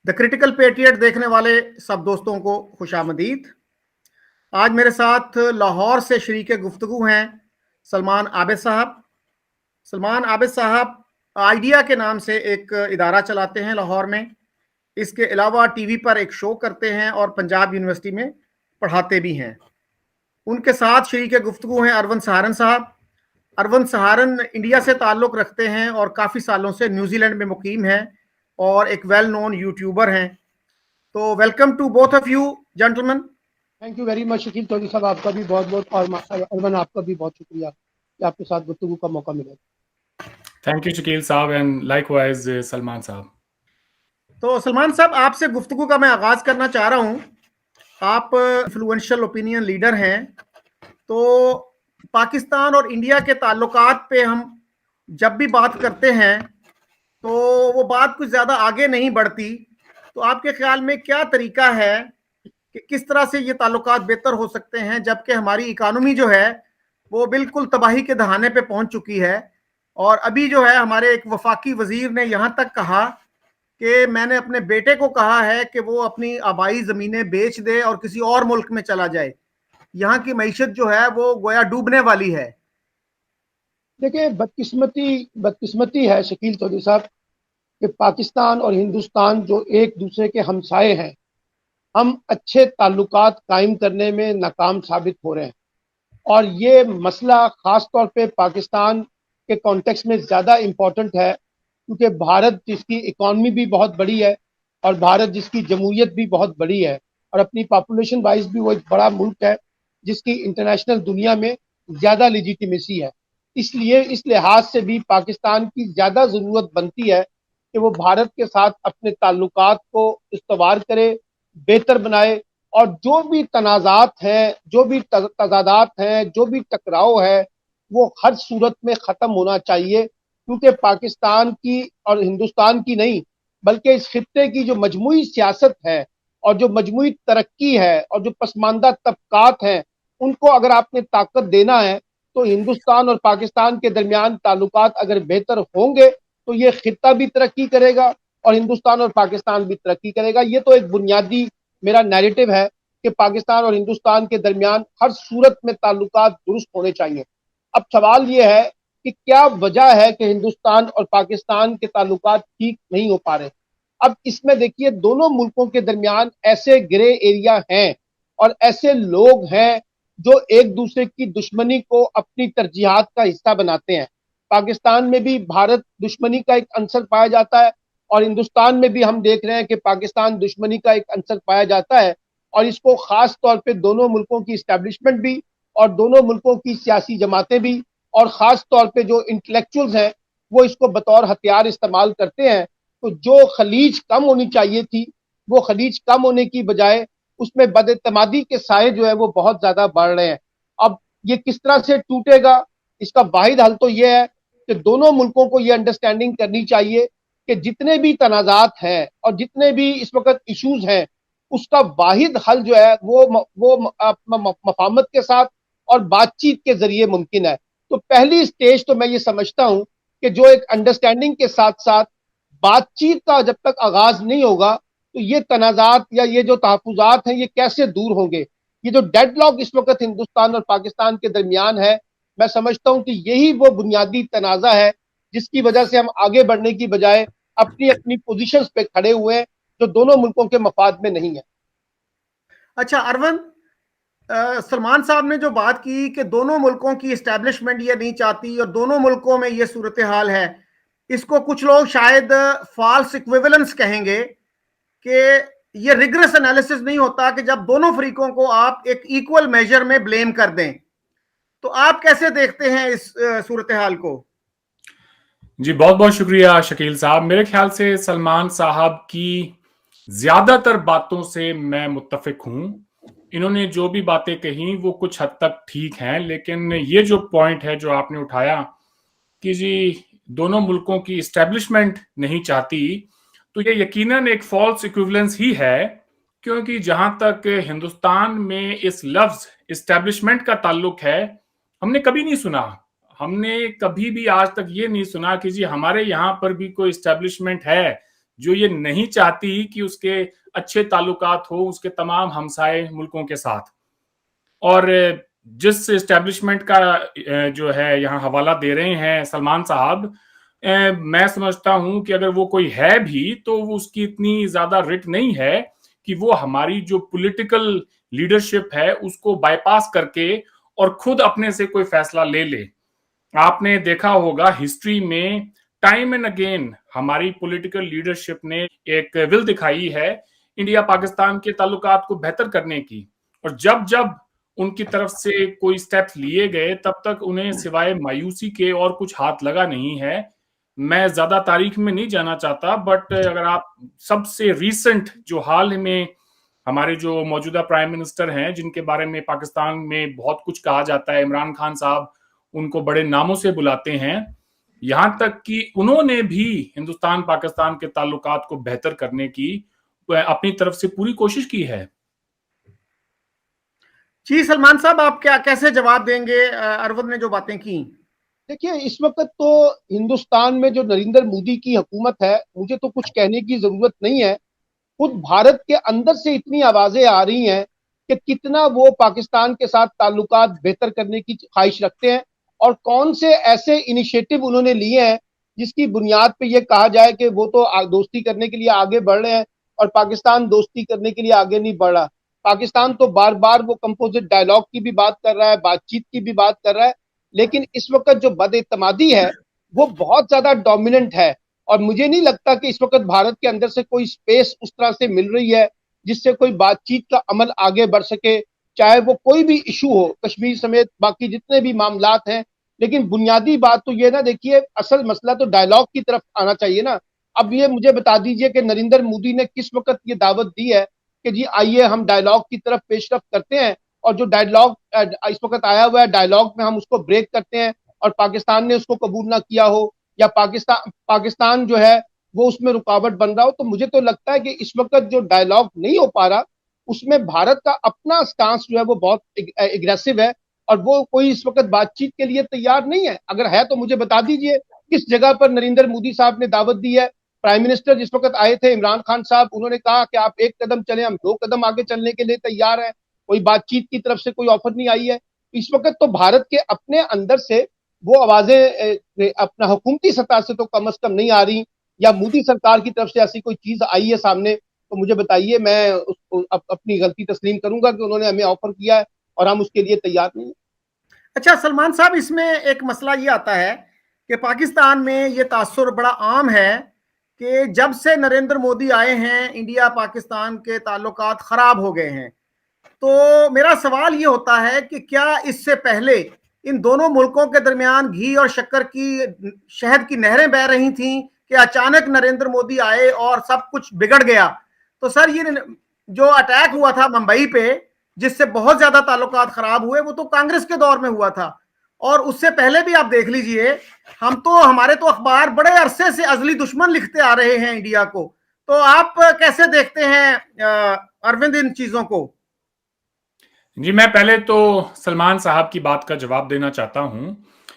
The critical patriot देखने वाले सब दोस्तों को खुशामदीद। आज मेरे साथ लाहौर से शरीक गुफ्तगू हैं सलमान आबिद साहब। सलमान आबिद साहब आइडिया के नाम से एक इदारा चलाते हैं लाहौर में। इसके अलावा टीवी पर एक शो करते हैं और पंजाब यूनिवर्सिटी में पढ़ाते भी हैं। उनके साथ शरीक गुफ्तगू हैं अरविंद सहारन साहब। अरविंद सहारन इंडिया से ताल्लुक़ रखते हैं और काफ़ी सालों से न्यूजीलैंड में मुकीम हैं और एक वेल नोन यूट्यूबर हैं। तो welcome to both of you gentleman. Thank you very much Shakeel Tauri साहब, आपका भी बहुत बहुत और अरमान आपका भी बहुत शुक्रिया कि आपके साथ गुफ्तगू का मौका मिला। थैंक यू शकील साहब एंड लाइकवाइज सलमान साहब। तो सलमान साहब, आपसे गुफ्तगू का मैं आगाज करना चाह रहा हूँ। आप इन्फ्लुएंशियल ओपिनियन लीडर हैं, तो पाकिस्तान और इंडिया के ताल्लुकात पे हम जब भी बात करते हैं तो वो बात कुछ ज़्यादा आगे नहीं बढ़ती। तो आपके ख्याल में क्या तरीका है कि किस तरह से ये ताल्लुकात बेहतर हो सकते हैं, जबकि हमारी इकानमी जो है वो बिल्कुल तबाही के दहाने पे पहुंच चुकी है। और अभी जो है हमारे एक वफाकी वजीर ने यहाँ तक कहा कि मैंने अपने बेटे को कहा है कि वो अपनी आबाई ज़मीनें बेच दे और किसी और मुल्क में चला जाए। यहाँ की मईशत जो है वो गोया डूबने वाली है। देखिए, बदकिस्मती है शकील तौरी साहब कि पाकिस्तान और हिंदुस्तान जो एक दूसरे के हमसाए हैं, हम अच्छे ताल्लुकात कायम करने में नाकाम साबित हो रहे हैं। और ये मसला ख़ास तौर पे पाकिस्तान के कॉन्टेक्स्ट में ज़्यादा इम्पोर्टेंट है, क्योंकि भारत जिसकी इकॉनमी भी बहुत बड़ी है और भारत जिसकी जमहूरियत भी बहुत बड़ी है और अपनी पॉपुलेशन वाइज भी वो एक बड़ा मुल्क है जिसकी इंटरनेशनल दुनिया में ज़्यादा लेजिटिमेसी है। इसलिए इस लिहाज से भी पाकिस्तान की ज़्यादा ज़रूरत बनती है कि वो भारत के साथ अपने ताल्लुकात को इस्तवार करे, बेहतर बनाए, और जो भी तनाज़ात हैं, जो भी तज़ादात हैं, जो भी टकराव है, वो हर सूरत में ख़त्म होना चाहिए। क्योंकि पाकिस्तान की और हिंदुस्तान की नहीं, बल्कि इस खित्ते की जो मजमूई सियासत है और जो मजमूई तरक्की है और जो पसमानदा तबकात हैं, उनको अगर आपने ताकत देना है तो हिंदुस्तान और पाकिस्तान के दरमियान ताल्लुकात अगर बेहतर होंगे तो ये खित्ता भी तरक्की करेगा और हिंदुस्तान और पाकिस्तान भी तरक्की करेगा। ये तो एक बुनियादी मेरा नैरेटिव है कि पाकिस्तान और हिंदुस्तान के दरमियान हर सूरत में ताल्लुकात दुरुस्त होने चाहिए। अब सवाल ये है कि क्या वजह है कि हिंदुस्तान और पाकिस्तान के ताल्लुकात ठीक नहीं हो पा रहे। अब इसमें देखिए, दोनों मुल्कों के दरमियान ऐसे ग्रे एरिया हैं और ऐसे लोग हैं जो एक दूसरे की दुश्मनी को अपनी तरजीहात का हिस्सा बनाते हैं। पाकिस्तान में भी भारत दुश्मनी का एक अंसर पाया जाता है और हिंदुस्तान में भी हम देख रहे हैं कि पाकिस्तान दुश्मनी का एक अंसर पाया जाता है। और इसको खास तौर पे दोनों मुल्कों की इस्टेब्लिशमेंट भी और दोनों मुल्कों की सियासी जमातें भी और ख़ास तौर पे जो इंटेलेक्चुअल्स हैं वो इसको बतौर हथियार इस्तेमाल करते हैं। तो जो खलीज कम होनी चाहिए थी, वो खलीज कम होने की बजाय उसमें बदएतमादी के साए जो है वो बहुत ज़्यादा बढ़ रहे हैं। अब ये किस तरह से टूटेगा, इसका वाहिद हल तो ये है कि दोनों मुल्कों को ये अंडरस्टैंडिंग करनी चाहिए कि जितने भी तनाज़ात हैं और जितने भी इस वक्त इशूज़ हैं, उसका वाहिद हल जो है वो मफाहमत के साथ और बातचीत के ज़रिए मुमकिन है। तो पहली स्टेज तो मैं ये समझता हूं कि जो एक अंडरस्टैंडिंग के साथ साथ बातचीत का जब तक आगाज नहीं होगा तो ये तनाजात या ये जो तहफुजात हैं ये कैसे दूर होंगे। ये जो डेडलॉक इस वक्त हिंदुस्तान और पाकिस्तान के दरमियान है, मैं समझता हूं कि यही वो बुनियादी तनाजा है जिसकी वजह से हम आगे बढ़ने की बजाय अपनी अपनी पोजीशंस पे खड़े हुए हैं, जो दोनों मुल्कों के मफाद में नहीं है। अच्छा अरविंद, सलमान साहब ने जो बात की कि दोनों मुल्कों की इस्टेब्लिशमेंट ये नहीं चाहती और दोनों मुल्कों में ये सूरत हाल है, इसको कुछ लोग शायद फॉल्स इक्विवेलेंस कहेंगे कि ये रिगरस एनालिसिस नहीं होता कि जब दोनों फरीकों को आप एक इक्वल मेजर में ब्लेम कर दें। तो आप कैसे देखते हैं इस सूरत हाल को? जी बहुत बहुत शुक्रिया शकील साहब। मेरे ख्याल से सलमान साहब की ज्यादातर बातों से मैं मुत्तफिक हूं। इन्होंने जो भी बातें कही वो कुछ हद तक ठीक हैं, लेकिन ये जो पॉइंट है जो आपने उठाया कि जी दोनों मुल्कों की इस्टेब्लिशमेंट नहीं चाहती, तो ये यकीनन एक फॉल्स इक्विवेलेंस ही है। क्योंकि जहां तक हिंदुस्तान में इस लफ्ज इस्टेब्लिशमेंट का ताल्लुक है, हमने कभी नहीं सुना, हमने कभी भी आज तक ये नहीं सुना कि जी हमारे यहाँ पर भी कोई इस्टेब्लिशमेंट है जो ये नहीं चाहती कि उसके अच्छे ताल्लुकात हो उसके तमाम हमसाए मुल्कों के साथ। और जिस एस्टेब्लिशमेंट का जो है यहाँ हवाला दे रहे हैं सलमान साहब, मैं समझता हूं कि अगर वो कोई है भी तो वो उसकी इतनी ज्यादा रिट नहीं है कि वो हमारी जो पॉलिटिकल लीडरशिप है उसको बाईपास करके और खुद अपने से कोई फैसला ले ले। आपने देखा होगा हिस्ट्री में टाइम एंड अगेन हमारी पॉलिटिकल लीडरशिप ने एक विल दिखाई है इंडिया पाकिस्तान के ताल्लुकात को बेहतर करने की, और जब जब उनकी तरफ से कोई स्टेप्स लिए गए तब तक उन्हें सिवाय मायूसी के और कुछ हाथ लगा नहीं है। मैं ज्यादा तारीख में नहीं जाना चाहता, बट अगर आप सबसे रीसेंट जो हाल में हमारे जो मौजूदा प्राइम मिनिस्टर हैं जिनके बारे में पाकिस्तान में बहुत कुछ कहा जाता है, इमरान खान साहब उनको बड़े नामों से बुलाते हैं, यहां तक कि उन्होंने भी हिंदुस्तान पाकिस्तान के ताल्लुकात को बेहतर करने की अपनी तरफ से पूरी कोशिश की है। जी सलमान साहब, आप क्या कैसे जवाब देंगे अरविंद ने जो बातें की? देखिए, इस वक्त तो हिंदुस्तान में जो नरेंद्र मोदी की हुकूमत है, मुझे तो कुछ कहने की जरूरत नहीं है। खुद भारत के अंदर से इतनी आवाजें आ रही हैं कि कितना वो पाकिस्तान के साथ ताल्लुकात बेहतर करने की ख्वाहिश रखते हैं और कौन से ऐसे इनिशिएटिव उन्होंने लिए हैं जिसकी बुनियाद पे ये कहा जाए कि वो तो दोस्ती करने के लिए आगे बढ़ रहे हैं और पाकिस्तान दोस्ती करने के लिए आगे नहीं बढ़ रहा। पाकिस्तान तो बार बार वो कंपोजिट डायलॉग की भी बात कर रहा है, बातचीत की भी बात कर रहा है, लेकिन इस वक्त जो बदएतमादी है वो बहुत ज्यादा डोमिनेंट है। और मुझे नहीं लगता कि इस वक्त भारत के अंदर से कोई स्पेस उस तरह से मिल रही है जिससे कोई बातचीत का अमल आगे बढ़ सके, चाहे वो कोई भी इशू हो, कश्मीर समेत बाकी जितने भी मामलात हैं। लेकिन बुनियादी बात तो ये ना, देखिए असल मसला तो डायलॉग की तरफ आना चाहिए ना। अब ये मुझे बता दीजिए कि नरेंद्र मोदी ने किस वक्त ये दावत दी है कि जी आइए हम डायलॉग की तरफ पेशरफ्त करते हैं, और जो डायलॉग इस वक्त आया हुआ है डायलॉग में हम उसको ब्रेक करते हैं और पाकिस्तान ने उसको कबूल ना किया हो या पाकिस्तान जो है वो उसमें रुकावट बन रहा हो। तो मुझे तो लगता है कि इस वक्त जो डायलॉग नहीं हो पा रहा उसमें भारत का अपना स्टांस जो है वो बहुत एग्रेसिव है और वो कोई इस वक्त बातचीत के लिए तैयार नहीं है। अगर है तो मुझे बता दीजिए किस जगह पर नरेंद्र मोदी साहब ने दावत दी है। प्राइम मिनिस्टर जिस वक्त आए थे इमरान खान साहब, उन्होंने कहा कि आप एक कदम चले, हम 2 कदम आगे चलने के लिए तैयार हैं। कोई बातचीत की तरफ से कोई ऑफर नहीं आई है। इस वक्त तो भारत के अपने अंदर से वो आवाजें अपना हुकूमती सतह से तो कम से कम नहीं आ रही, या मोदी सरकार की तरफ से ऐसी कोई चीज आई है सामने तो मुझे बताइए, मैं उसको अपनी गलती तस्लीम करूंगा कि उन्होंने हमें ऑफर किया है और हम उसके लिए तैयार नहीं है। अच्छा सलमान साहब, इसमें एक मसला ये आता है कि पाकिस्तान में ये तासुर बड़ा आम है कि जब से नरेंद्र मोदी आए हैं इंडिया पाकिस्तान के ताल्लुकात खराब हो गए हैं। तो मेरा सवाल ये होता है कि क्या इससे पहले इन दोनों मुल्कों के दरमियान घी और शक्कर की शहद की नहरें बह रही थीं कि अचानक नरेंद्र मोदी आए और सब कुछ बिगड़ गया? तो सर, ये जो अटैक हुआ था मुंबई पे जिससे बहुत ज्यादा ताल्लुकात खराब हुए, वो तो कांग्रेस के दौर में हुआ था। और उससे पहले भी आप देख लीजिए, हमारे तो अखबार बड़े अरसे से अजली दुश्मन लिखते आ रहे हैं इंडिया को। तो आप कैसे देखते हैं अरविंद इन चीजों को? जी, मैं पहले तो सलमान साहब की बात का जवाब देना चाहता हूं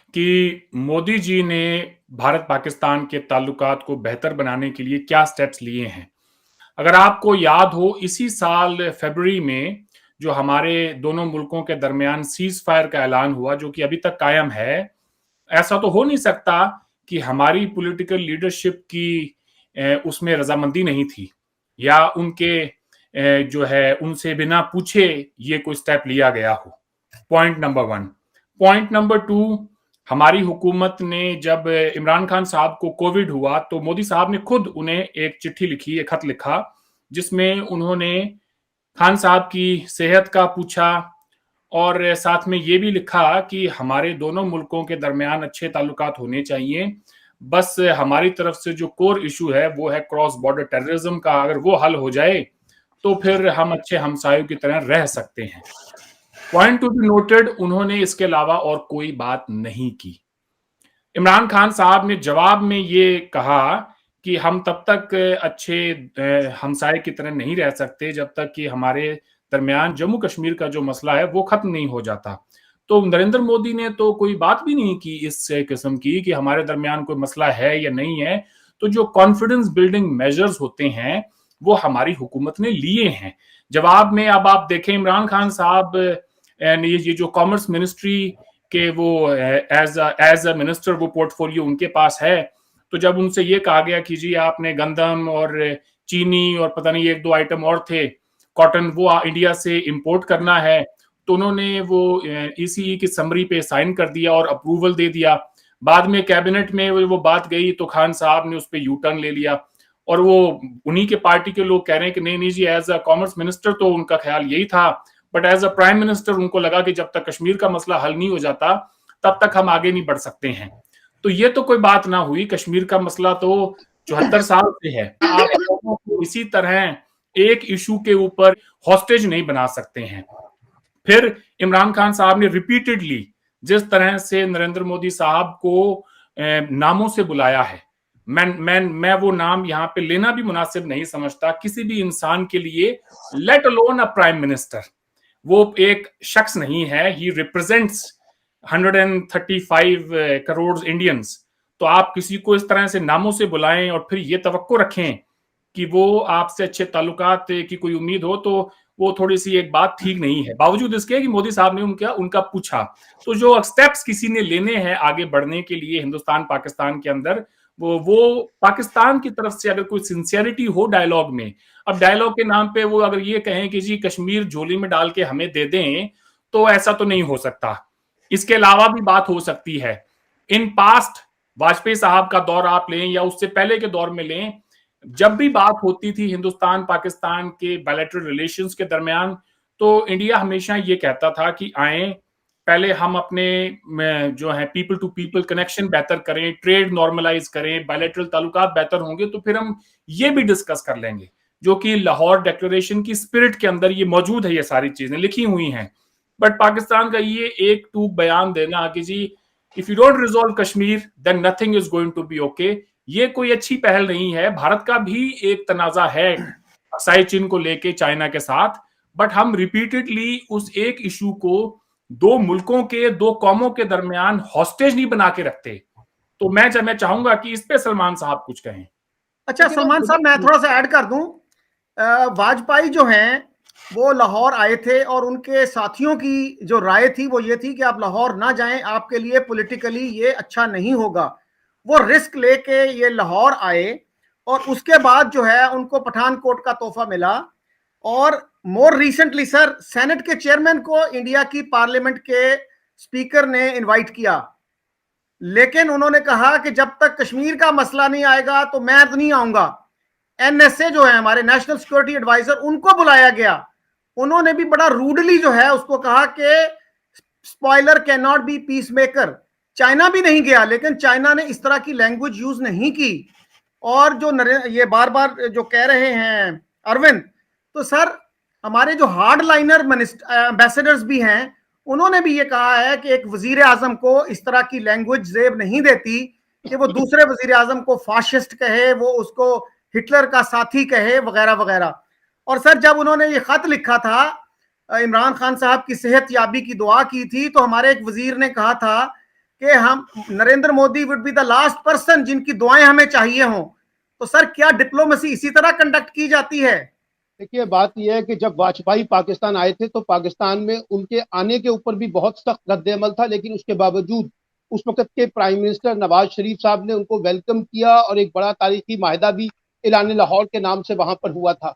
कि मोदी जी ने भारत पाकिस्तान के ताल्लुकात को बेहतर बनाने के लिए क्या स्टेप्स लिए हैं। अगर आपको याद हो, इसी साल फरवरी में जो हमारे दोनों मुल्कों के दरमियान सीज फायर का ऐलान हुआ, जो कि अभी तक कायम है, ऐसा तो हो नहीं सकता कि हमारी पॉलिटिकल लीडरशिप की उसमें रजामंदी नहीं थी या उनके जो है उनसे बिना पूछे ये कोई स्टेप लिया गया हो। Point number 1। पॉइंट नंबर 2, हमारी हुकूमत ने जब इमरान खान साहब को कोविड हुआ तो मोदी साहब ने खुद उन्हें एक चिट्ठी लिखी, एक खत लिखा, जिसमें उन्होंने खान साहब की सेहत का पूछा और साथ में ये भी लिखा कि हमारे दोनों मुल्कों के दरमियान अच्छे ताल्लुकात होने चाहिए, बस हमारी तरफ से जो कोर इशू है वो है क्रॉस बॉर्डर टेररिज्म का, अगर वो हल हो जाए तो फिर हम अच्छे हमसायों की तरह रह सकते हैं। पॉइंट टू बी नोटेड, उन्होंने इसके अलावा और कोई बात नहीं की। इमरान खान साहब ने जवाब में ये कहा कि हम तब तक अच्छे हमसाये की तरह नहीं रह सकते जब तक कि हमारे दरमियान जम्मू कश्मीर का जो मसला है वो खत्म नहीं हो जाता। तो नरेंद्र मोदी ने तो कोई बात भी नहीं की इस किस्म की कि हमारे दरमियान कोई मसला है या नहीं है। तो जो कॉन्फिडेंस बिल्डिंग मेजर्स होते हैं वो हमारी हुकूमत ने लिए हैं। जवाब में अब आप देखें इमरान खान साहब ये जो कॉमर्स मिनिस्ट्री के वो एज अ मिनिस्टर वो पोर्टफोलियो उनके पास है, तो जब उनसे ये कहा गया कि जी आपने गंदम और चीनी और पता नहीं एक दो आइटम और थे कॉटन वो इंडिया से इंपोर्ट करना है, तो उन्होंने वो ईसीई की समरी पे साइन कर दिया और अप्रूवल दे दिया। बाद में कैबिनेट में वो बात गई तो खान साहब ने उस पर यू टर्न ले लिया और वो उन्हीं के पार्टी के लोग कह रहे हैं कि नहीं जी एज अ कॉमर्स मिनिस्टर तो उनका ख्याल यही था, but as a prime minister उनको लगा कि जब तक कश्मीर का मसला हल नहीं हो जाता तब तक हम आगे नहीं बढ़ सकते हैं। तो ये तो कोई बात ना हुई, कश्मीर का मसला तो 74 साल से है। आप लोगों को इसी तरह एक इशू के ऊपर हॉस्टेज नहीं बना सकते हैं। फिर इमरान खान साहब ने रिपीटेडली जिस तरह से नरेंद्र मोदी साहब को नामों से बुलाया है, मैं वो नाम यहाँ पे लेना भी मुनासिब नहीं समझता किसी भी इंसान के लिए, लेट अलोन अ प्राइम मिनिस्टर। वो एक शख्स नहीं है, ही रिप्रेजेंट्स 135 करोड़ इंडियंस। तो आप किसी को इस तरह से नामों से बुलाएं और फिर ये तवक्को रखें कि वो आपसे अच्छे ताल्लुकात की कोई उम्मीद हो, तो वो थोड़ी सी एक बात ठीक नहीं है। बावजूद इसके कि मोदी साहब ने उनका पूछा, तो जो स्टेप्स किसी ने लेने हैं आगे बढ़ने के लिए हिंदुस्तान पाकिस्तान के अंदर, वो पाकिस्तान की तरफ से अगर कोई सिंसियरिटी हो डायलॉग में, अब डायलॉग के नाम पे वो अगर ये कहें कि जी कश्मीर झोली में डाल के हमें दे दें, तो ऐसा तो नहीं हो सकता। इसके अलावा भी बात हो सकती है। इन पास्ट वाजपेयी साहब का दौर आप लें या उससे पहले के दौर में लें, जब भी बात होती थी हिंदुस्तान पाकिस्तान के बायलैटरल रिलेशंस के दरमियान, तो इंडिया हमेशा ये कहता था कि आए पहले हम अपने जो है पीपल टू पीपल कनेक्शन बेहतर करें, ट्रेड नॉर्मलाइज करें, बायलैटरल ताल्लुकात बेहतर होंगे तो फिर हम ये भी डिस्कस कर लेंगे, जो कि लाहौर डिक्लेरेशन की स्पिरिट के अंदर ये मौजूद है, ये सारी चीजें लिखी हुई हैं। बट पाकिस्तान का ये एक टूक बयान देना कि जी if you don't resolve Kashmir then nothing is going to be okay, ये कोई अच्छी पहल नहीं है। भारत का भी एक तनाजा है अक्साई चीन को लेके चाइना के साथ, बट हम रिपीटेडली उस एक इशू को दो मुल्कों के दो कौमों के दरमियान हॉस्टेज नहीं बना के रखते। तो मैं चाहूंगा कि इस पे सलमान साहब कुछ कहें। अच्छा सलमान साहब, मैं थोड़ा सा ऐड कर दूं। वाजपेयी जो हैं वो लाहौर आए थे और उनके साथियों की जो राय थी वो ये थी कि आप लाहौर ना जाएं, आपके लिए पॉलिटिकली ये अच्छा नहीं होगा। वो रिस्क लेके ये लाहौर आए और उसके बाद जो है उनको पठानकोट का तोहफा मिला। और मोर रिसेंटली सर, सेनेट के चेयरमैन को इंडिया की पार्लियामेंट के स्पीकर ने इनवाइट किया, लेकिन उन्होंने कहा कि जब तक कश्मीर का मसला नहीं आएगा तो मैं तो नहीं आऊंगा। एनएसए जो है हमारे नेशनल सिक्योरिटी एडवाइजर, उनको बुलाया गया, उन्होंने भी बड़ा रूडली जो है उसको कहा कि spoiler can not be peace maker. China भी नहीं गया, लेकिन चाइना ने इस तरह की लैंग्वेज यूज नहीं की। और जो ये बार बार जो कह रहे हैं अरविंद, तो सर हमारे जो हार्ड लाइनर एम्बेसडर्स भी हैं, उन्होंने भी ये कहा है कि एक वजीर आजम को इस तरह की लैंग्वेज जेब नहीं देती कि वो दूसरे वजीर आजम को फाशिस्ट कहे, वो उसको हिटलर का साथी कहे, वगैरह वगैरह। और सर जब उन्होंने ये खत लिखा था, इमरान खान साहब की सेहत याबी की दुआ की थी, तो हमारे एक वजीर ने कहा था कि हम Narendra Modi would be the last person जिनकी दुआएं हमें चाहिए हों। तो सर क्या डिप्लोमेसी इसी तरह कंडक्ट की जाती है? देखिए, बात यह है कि जब वाजपेयी पाकिस्तान आए थे तो पाकिस्तान में उनके आने के ऊपर भी बहुत सख्त रद्द-ए-अमल था, लेकिन उसके बावजूद उस वक्त के प्राइम मिनिस्टर नवाज शरीफ साहब ने उनको वेलकम किया और एक बड़ा तारीखी माहिदा भी ऐलान लाहौर के नाम से वहां पर हुआ था।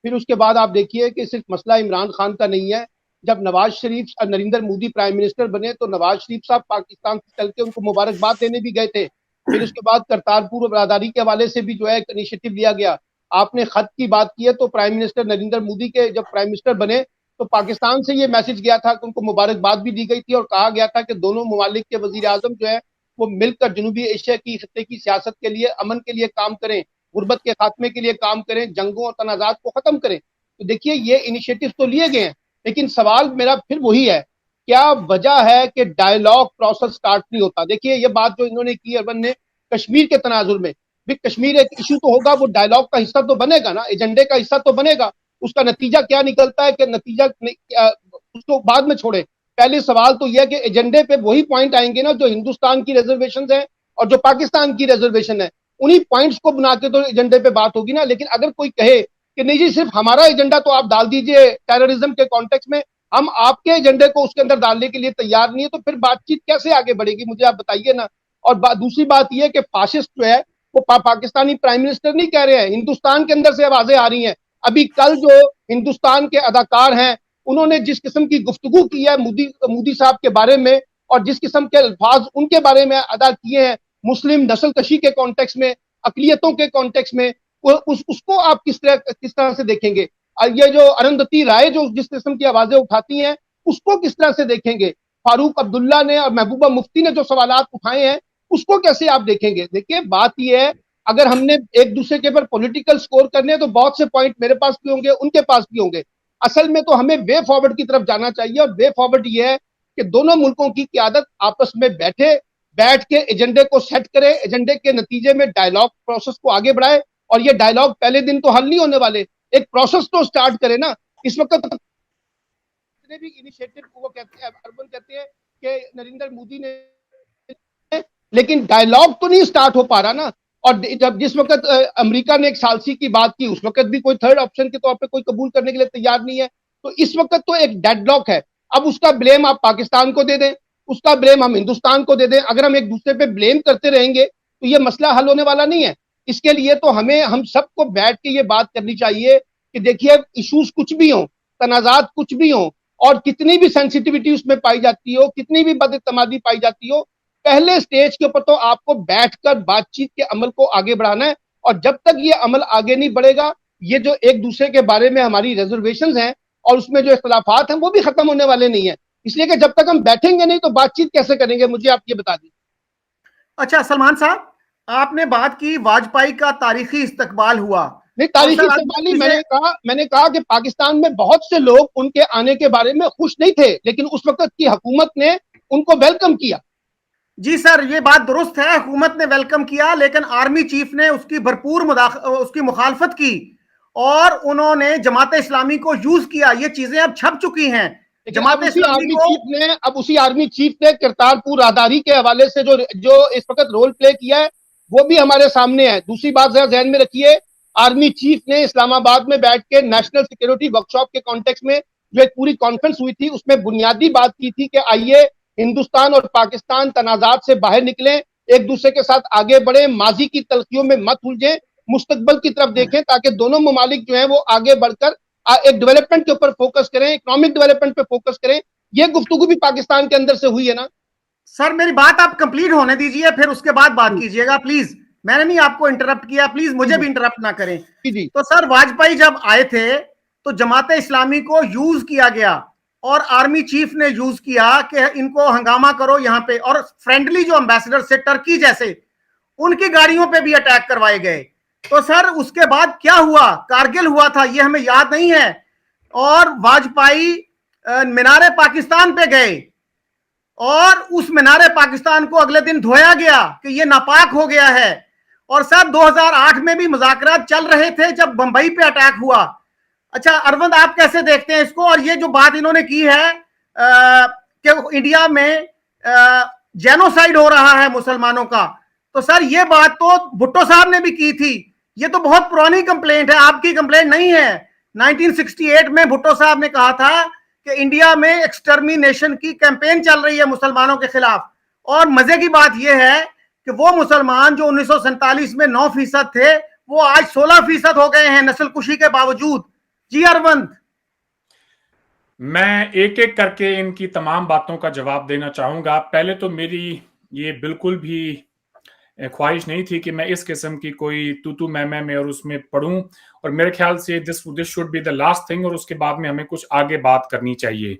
फिर उसके बाद आप देखिए कि सिर्फ मसला इमरान खान का नहीं है। जब नवाज शरीफ और नरेंद्र मोदी प्राइम मिनिस्टर बने तो नवाज शरीफ साहब पाकिस्तान से चल के उनको मुबारकबाद देने भी गए थे। फिर उसके बाद करतारपुर बरादरी के हवाले से भी जो है एक इनिशिएटिव लिया गया। आपने खत की बात की है, तो प्राइम मिनिस्टर नरेंद्र मोदी के जब प्राइम मिनिस्टर बने तो पाकिस्तान से ये मैसेज गया था कि उनको मुबारकबाद भी दी गई थी और कहा गया था कि दोनों ममालिक के वजीर आजम जो है वो मिलकर जनूबी एशिया की खत्ते की सियासत के लिए, अमन के लिए काम करें, गुर्बत के खात्मे के लिए काम करें, जंगों और तनाजात को खत्म करें। तो देखिए ये इनिशिएटिव तो लिए गए हैं, लेकिन सवाल मेरा फिर वही है, क्या वजह है कि डायलॉग प्रोसेस स्टार्ट नहीं होता? देखिए ये बात जो इन्होंने की अरविंद ने कश्मीर के तनाजुर में, भी कश्मीर एक इशू तो होगा, वो डायलॉग का हिस्सा तो बनेगा ना, एजेंडे का हिस्सा तो बनेगा। उसका नतीजा क्या निकलता है कि नतीजा उसको बाद में छोड़े। पहले सवाल तो यह है कि एजेंडे पे वही पॉइंट आएंगे ना जो हिंदुस्तान की रिजर्वेशन है और जो पाकिस्तान की रिजर्वेशन है, उन्हीं पॉइंट्स को बना के तो एजेंडे पे बात होगी ना। लेकिन अगर कोई कहे कि नहीं जी सिर्फ हमारा एजेंडा तो आप डाल दीजिए टेररिज्म के कॉन्टेक्स्ट में, हम आपके एजेंडे को उसके अंदर डालने के लिए तैयार नहीं है, तो फिर बातचीत कैसे आगे बढ़ेगी, मुझे आप बताइए ना। और दूसरी बात यह कि फाशिस्ट जो है वो पाकिस्तानी प्राइम मिनिस्टर नहीं कह रहे हैं, हिंदुस्तान के अंदर से आवाजें आ रही हैं। अभी कल जो हिंदुस्तान के अदाकार हैं उन्होंने जिस किस्म की गुफ्तगू की है मोदी साहब के बारे में, और जिस किस्म के अल्फाज उनके बारे में अदा किए हैं मुस्लिम नस्लकशी के कॉन्टेक्स्ट में, अकलियतों के कॉन्टेक्स्ट में, उसको आप किस तरह से देखेंगे। ये जो अरुंधति राय जो जिस किस्म की आवाजें उठाती हैं उसको किस तरह से देखेंगे। फारूक अब्दुल्ला ने और महबूबा मुफ्ती ने जो सवालात उठाए हैं उसको कैसे आप देखेंगे। देखिए बात यह है, अगर हमने एक दूसरे के ऊपर पॉलिटिकल स्कोर करने हैं तो बहुत से पॉइंट मेरे पास भी होंगे, उनके पास भी होंगे। असल में तो हमें वे फॉरवर्ड की तरफ जाना चाहिए, और वे फॉरवर्ड ये है कि दोनों मुल्कों की क़यादत आपस में बैठ के एजेंडे को सेट करे, एजेंडे के नतीजे में डायलॉग प्रोसेस को आगे बढ़ाए। और ये डायलॉग पहले दिन तो हल नहीं होने वाले, एक प्रोसेस तो स्टार्ट करे ना। इस वक्त जितने भी इनिशिएटिव वो कहते हैं, अरबन कहते हैं कि नरेंद्र मोदी ने, लेकिन डायलॉग तो नहीं स्टार्ट हो पा रहा ना। और जब जिस वक्त अमेरिका ने एक सालसी की बात की, उस वक्त भी कोई थर्ड ऑप्शन के तौर पे कोई कबूल करने के लिए तैयार नहीं है। तो इस वक्त तो एक डेडलॉक है। अब उसका ब्लेम आप पाकिस्तान को दे दें, उसका ब्लेम हम हिंदुस्तान को दे दें, अगर हम एक दूसरे पे ब्लेम करते रहेंगे तो ये मसला हल होने वाला नहीं है। इसके लिए तो हम सबको बैठ के ये बात करनी चाहिए कि देखिए इश्यूज कुछ भी हो, तनाजात कुछ भी हो, और कितनी भी सेंसिटिविटी उसमें पाई जाती हो, कितनी भी बदइत्तेमादी पाई जाती हो, पहले स्टेज के ऊपर तो आपको बैठकर बातचीत के अमल को आगे बढ़ाना है। और जब तक ये अमल आगे नहीं बढ़ेगा, ये जो एक दूसरे के बारे में हमारी रिजर्वेशंस हैं और उसमें जो इख्तलाफात हैं वो भी खत्म होने वाले नहीं है। इसलिए कि जब तक हम बैठेंगे नहीं तो बातचीत कैसे करेंगे, मुझे आप ये बता दीजिए। अच्छा सलमान साहब, आपने बात की वाजपेयी का तारीखी इस्तकबाल हुआ। नहीं, तारीखी इस्तकबाल नहीं, मैंने कहा कि पाकिस्तान में बहुत से लोग उनके आने के बारे में खुश नहीं थे, लेकिन उस वक्त की हुकूमत ने उनको वेलकम किया। जी सर, ये बात दुरुस्त है, हुकूमत ने वेलकम किया, लेकिन आर्मी चीफ ने उसकी भरपूर उसकी मुखालफत की और उन्होंने जमात इस्लामी को यूज किया। ये चीजें अब छप चुकी हैं। जमात इस्लामी उसी आर्मी चीफ ने करतारपुर राहदारी के हवाले से जो इस वक्त रोल प्ले किया है वो भी हमारे सामने है। दूसरी बात जरा ध्यान में रखिए, आर्मी चीफ ने इस्लामाबाद में बैठ के नेशनल सिक्योरिटी वर्कशॉप के कॉन्टेक्स्ट में जो एक पूरी कॉन्फ्रेंस हुई थी उसमें बुनियादी बात की थी कि आइए हिंदुस्तान और पाकिस्तान तनाजात से बाहर निकलें, एक दूसरे के साथ आगे बढ़े, माजी की तलखियों में मत उलझें, मुस्तकबल की तरफ देखें, ताकि दोनों ममालिक जो है वो आगे बढ़कर एक डेवलपमेंट के ऊपर फोकस करें, इकोनॉमिक डेवलपमेंट पे फोकस करें। ये गुफ्तगू भी पाकिस्तान के अंदर से हुई है ना। सर मेरी बात आप कंप्लीट होने दीजिए, फिर उसके बाद बात कीजिएगा प्लीज। मैंने नहीं आपको इंटरप्ट किया, प्लीज मुझे भी इंटरप्ट ना करें। तो सर वाजपेयी जब आए थे तो जमात इस्लामी को यूज किया गया और आर्मी चीफ ने यूज किया कि इनको हंगामा करो यहाँ पे, और फ्रेंडली जो एम्बेसडर से टर्की जैसे उनकी गाड़ियों पे भी अटैक करवाए गए। तो सर उसके बाद क्या हुआ, कारगिल हुआ था, ये हमें याद नहीं है। और वाजपेयी मीनारे पाकिस्तान पे गए और उस मीनारे पाकिस्तान को अगले दिन धोया गया कि ये नापाक हो गया है। और सर 2008 में भी मुज़ाकरात चल रहे थे जब बंबई पे अटैक हुआ। अच्छा अरविंद, आप कैसे देखते हैं इसको? और ये जो बात इन्होंने की है कि इंडिया में जेनोसाइड हो रहा है मुसलमानों का, तो सर ये बात तो भुट्टो साहब ने भी की थी। ये तो बहुत पुरानी कंप्लेंट है, आपकी कंप्लेंट नहीं है। 1968 में भुट्टो साहब ने कहा था कि इंडिया में एक्सटर्मिनेशन की कैंपेन चल रही है मुसलमानों के खिलाफ। और मजे की बात यह है कि वो मुसलमान जो 1947 में 9% थे वो आज 16% हो गए हैं नस्लकुशी के बावजूद। जी अरविंद, मैं एक एक करके इनकी तमाम बातों का जवाब देना चाहूंगा। पहले तो मेरी ये बिल्कुल भी ख्वाहिश नहीं थी कि मैं इस किस्म की कोई तू मैं में और उसमें पढ़ूं, और मेरे ख्याल से this should be the last thing, और उसके बाद में हमें कुछ आगे बात करनी चाहिए।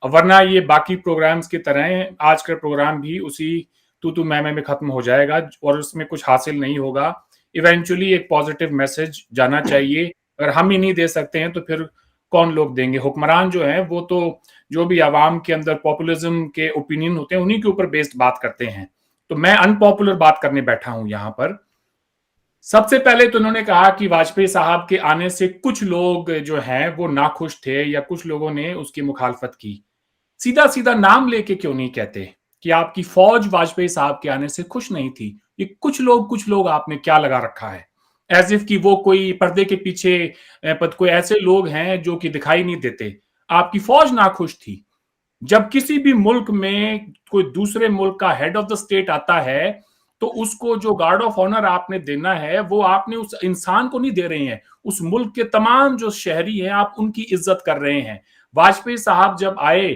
वरना ये बाकी प्रोग्राम्स की तरह आज का प्रोग्राम भी उसी तू मैं में खत्म हो जाएगा और उसमें कुछ हासिल नहीं होगा। इवेंचुअली एक पॉजिटिव मैसेज जाना चाहिए। अगर हम ही नहीं दे सकते हैं तो फिर कौन लोग देंगे? हुक्मरान जो हैं वो तो जो भी आवाम के अंदर पॉपुलिज्म के ओपिनियन होते हैं उन्हीं के ऊपर बेस्ड बात करते हैं। तो मैं अनपॉपुलर बात करने बैठा हूं यहां पर। सबसे पहले तो उन्होंने कहा कि वाजपेयी साहब के आने से कुछ लोग जो हैं वो नाखुश थे या कुछ लोगों ने उसकी मुखालफत की। सीधा सीधा नाम लेके क्यों नहीं कहते कि आपकी फौज वाजपेयी साहब के आने से खुश नहीं थी? ये कुछ लोग आपने क्या लगा रखा है, एज इफ कि वो कोई पर्दे के पीछे कोई ऐसे लोग हैं जो कि दिखाई नहीं देते। आपकी फौज नाखुश थी। जब किसी भी मुल्क में कोई दूसरे मुल्क का हेड ऑफ द स्टेट आता है, तो उसको जो गार्ड ऑफ ऑनर आपने देना है, वो आपने उस इंसान को नहीं दे रहे हैं, उस मुल्क के तमाम जो शहरी हैं, आप उनकी इज्जत कर रहे हैं। वाजपेयी साहब जब आए,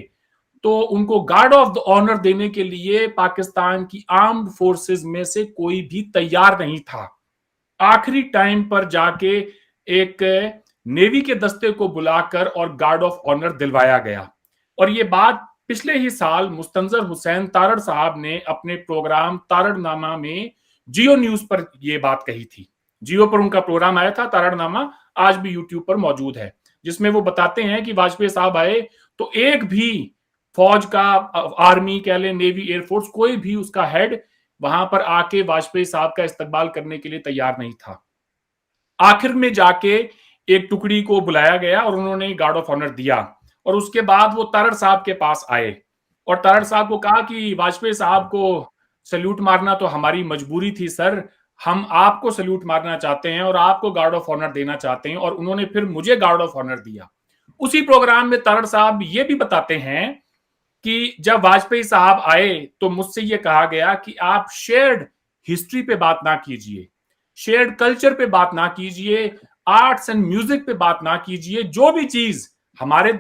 तो उनको गार्ड ऑफ द ऑनर देने के लिए पाकिस्तान की आर्म्ड फोर्सेस में से कोई भी तैयार नहीं था। आखिरी टाइम पर जाके एक नेवी के दस्ते को बुलाकर और गार्ड ऑफ ऑनर दिलवाया गया। और ये बात पिछले ही साल मुस्तंजर हुसैन तारड़ साहब ने अपने प्रोग्राम तारड़नामा में जियो न्यूज पर ये बात कही थी। जियो पर उनका प्रोग्राम आया था तारड़नामा, आज भी यूट्यूब पर मौजूद है, जिसमें वो बताते हैं कि वाजपेयी साहब आए तो एक भी फौज का, आर्मी कह लें, नेवी, एयरफोर्स, कोई भी उसका हेड वहां पर आके वाजपेयी साहब का इस्तकबाल करने के लिए तैयार नहीं था। आखिर में जाके एक टुकड़ी को बुलाया गया और उन्होंने गार्ड ऑफ ऑनर दिया, और उसके बाद वो तारड़ साहब के पास आए और तारड़ साहब को कहा कि वाजपेयी साहब को सल्यूट मारना तो हमारी मजबूरी थी सर, हम आपको सल्यूट मारना चाहते हैं और आपको गार्ड ऑफ ऑनर देना चाहते हैं। और उन्होंने फिर मुझे गार्ड ऑफ ऑनर दिया। उसी प्रोग्राम में तारड़ साहब ये भी बताते हैं कि जब वाजपेयी साहब आए तो मुझसे ये कहा गया कि आप शेयर्ड हिस्ट्री पे बात ना कीजिए, शेयर्ड कल्चर पे बात ना कीजिए, आर्ट्स एंड म्यूजिक पे बात ना कीजिए, जो भी चीज हमारे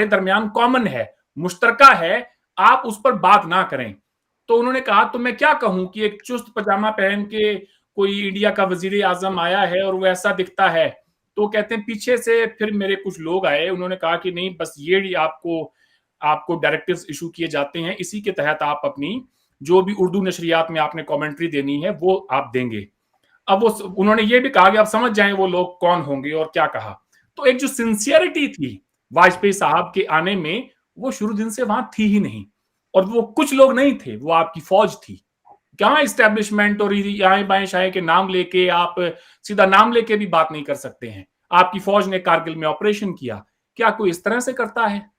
दरमियान कॉमन है, मुश्तरका है, आप उस पर बात ना करें। तो उन्होंने कहा तो मैं क्या कहूं कि एक चुस्त पजामा पहन के कोई इंडिया का वजीर आजम आया है और वो ऐसा दिखता है। तो कहते हैं पीछे से फिर मेरे कुछ लोग आए, उन्होंने कहा कि नहीं, बस ये आपको डायरेक्टिव्स इशू किए जाते हैं, इसी के तहत आप अपनी जो भी उर्दू नशरियात में आपने कमेंट्री देनी है वो आप देंगे। अब उन्होंने ये भी कहा कि आप समझ जाएं वो लोग कौन होंगे और क्या कहा। तो एक जो सिंसियरिटी थी वाजपेयी साहब के आने में, वो शुरू दिन से वहां थी ही नहीं। और वो कुछ लोग नहीं थे, वो आपकी फौज थी। क्या इस्टेब्लिशमेंट और यहाँ बाएं शाएं के नाम लेके आप सीधा नाम लेके भी बात नहीं कर सकते हैं। आपकी फौज ने कारगिल में ऑपरेशन किया, क्या कोई इस तरह से करता है?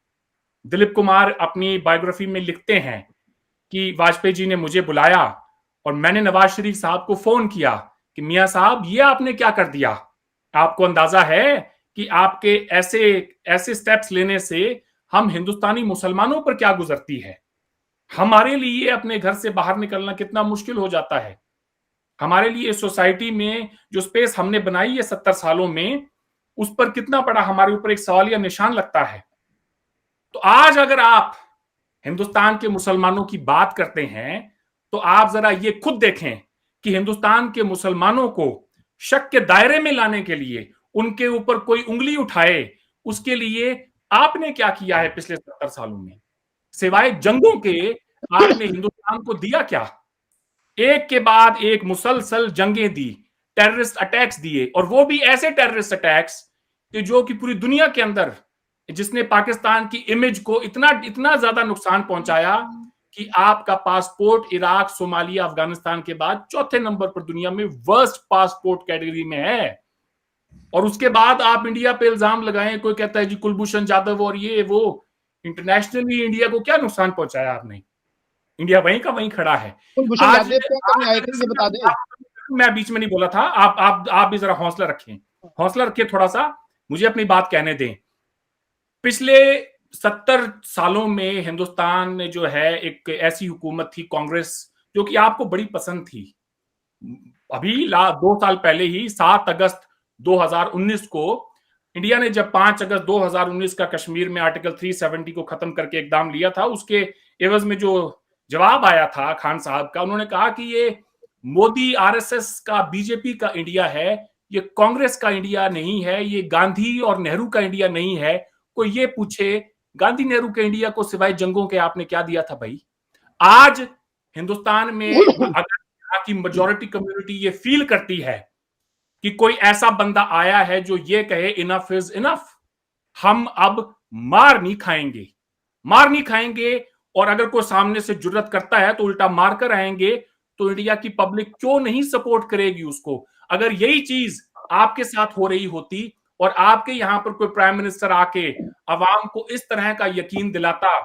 दिलीप कुमार अपनी बायोग्राफी में लिखते हैं कि वाजपेयी जी ने मुझे बुलाया और मैंने नवाज शरीफ साहब को फोन किया कि मियां साहब ये आपने क्या कर दिया, आपको अंदाजा है कि आपके ऐसे ऐसे स्टेप्स लेने से हम हिंदुस्तानी मुसलमानों पर क्या गुजरती है, हमारे लिए अपने घर से बाहर निकलना कितना मुश्किल हो जाता है, हमारे लिए सोसाइटी में जो स्पेस हमने बनाई है 70 सालों में, उस पर कितना बड़ा हमारे ऊपर एक सवालिया निशान लगता है। तो आज अगर आप हिंदुस्तान के मुसलमानों की बात करते हैं तो आप जरा ये खुद देखें कि हिंदुस्तान के मुसलमानों को शक के दायरे में लाने के लिए, उनके ऊपर कोई उंगली उठाए, उसके लिए आपने क्या किया है पिछले 70 सालों में? सिवाय जंगों के आपने हिंदुस्तान को दिया क्या? एक के बाद एक मुसलसल जंगें दी, टेररिस्ट अटैक्स दिए, और वो भी ऐसे टेररिस्ट अटैक्स कि जो कि पूरी दुनिया के अंदर, जिसने पाकिस्तान की इमेज को इतना इतना ज्यादा नुकसान पहुंचाया कि आपका पासपोर्ट इराक, सोमालिया, अफगानिस्तान के बाद चौथे नंबर पर दुनिया में वर्स्ट पासपोर्ट कैटेगरी में है। और उसके बाद आप इंडिया पे इल्जाम लगाएं, कोई कहता है जी कुलभूषण जाधव और ये वो। इंटरनेशनली इंडिया को क्या नुकसान पहुंचाया आपने? इंडिया वहीं का वहीं खड़ा है। आज बता दें, मैं बीच में नहीं बोला था, आप भी जरा हौसला रखें, हौसला रखिए थोड़ा सा, मुझे अपनी बात कहने दें। पिछले 70 सालों में हिंदुस्तान में जो है एक ऐसी हुकूमत थी कांग्रेस, जो कि आपको बड़ी पसंद थी। अभी 2 साल पहले ही 7 अगस्त 2019 को इंडिया ने जब 5 अगस्त 2019 का कश्मीर में आर्टिकल 370 को खत्म करके इकदाम लिया था, उसके एवज में जो जवाब आया था खान साहब का, उन्होंने कहा कि ये मोदी आरएसएस का, बीजेपी का इंडिया है, ये कांग्रेस का इंडिया नहीं है, ये गांधी और नेहरू का इंडिया नहीं है। कोई ये पूछे गांधी नेहरू के इंडिया को सिवाय जंगों के आपने क्या दिया था भाई? आज हिंदुस्तान में अगर यहाँ की मेजॉरिटी कम्युनिटी ये फील करती है कि कोई ऐसा बंदा आया है जो ये कहे इनफ इज इनफ, हम अब मार नहीं खाएंगे, मार नहीं खाएंगे, और अगर कोई सामने से जुर्रत करता है तो उल्टा मार कर आएंगे, तो इंडिया की पब्लिक क्यों नहीं सपोर्ट करेगी उसको? अगर यही चीज आपके साथ हो रही होती और आपके यहां पर कोई प्राइम मिनिस्टर आके अवाम को इस तरह का यकीन दिलाता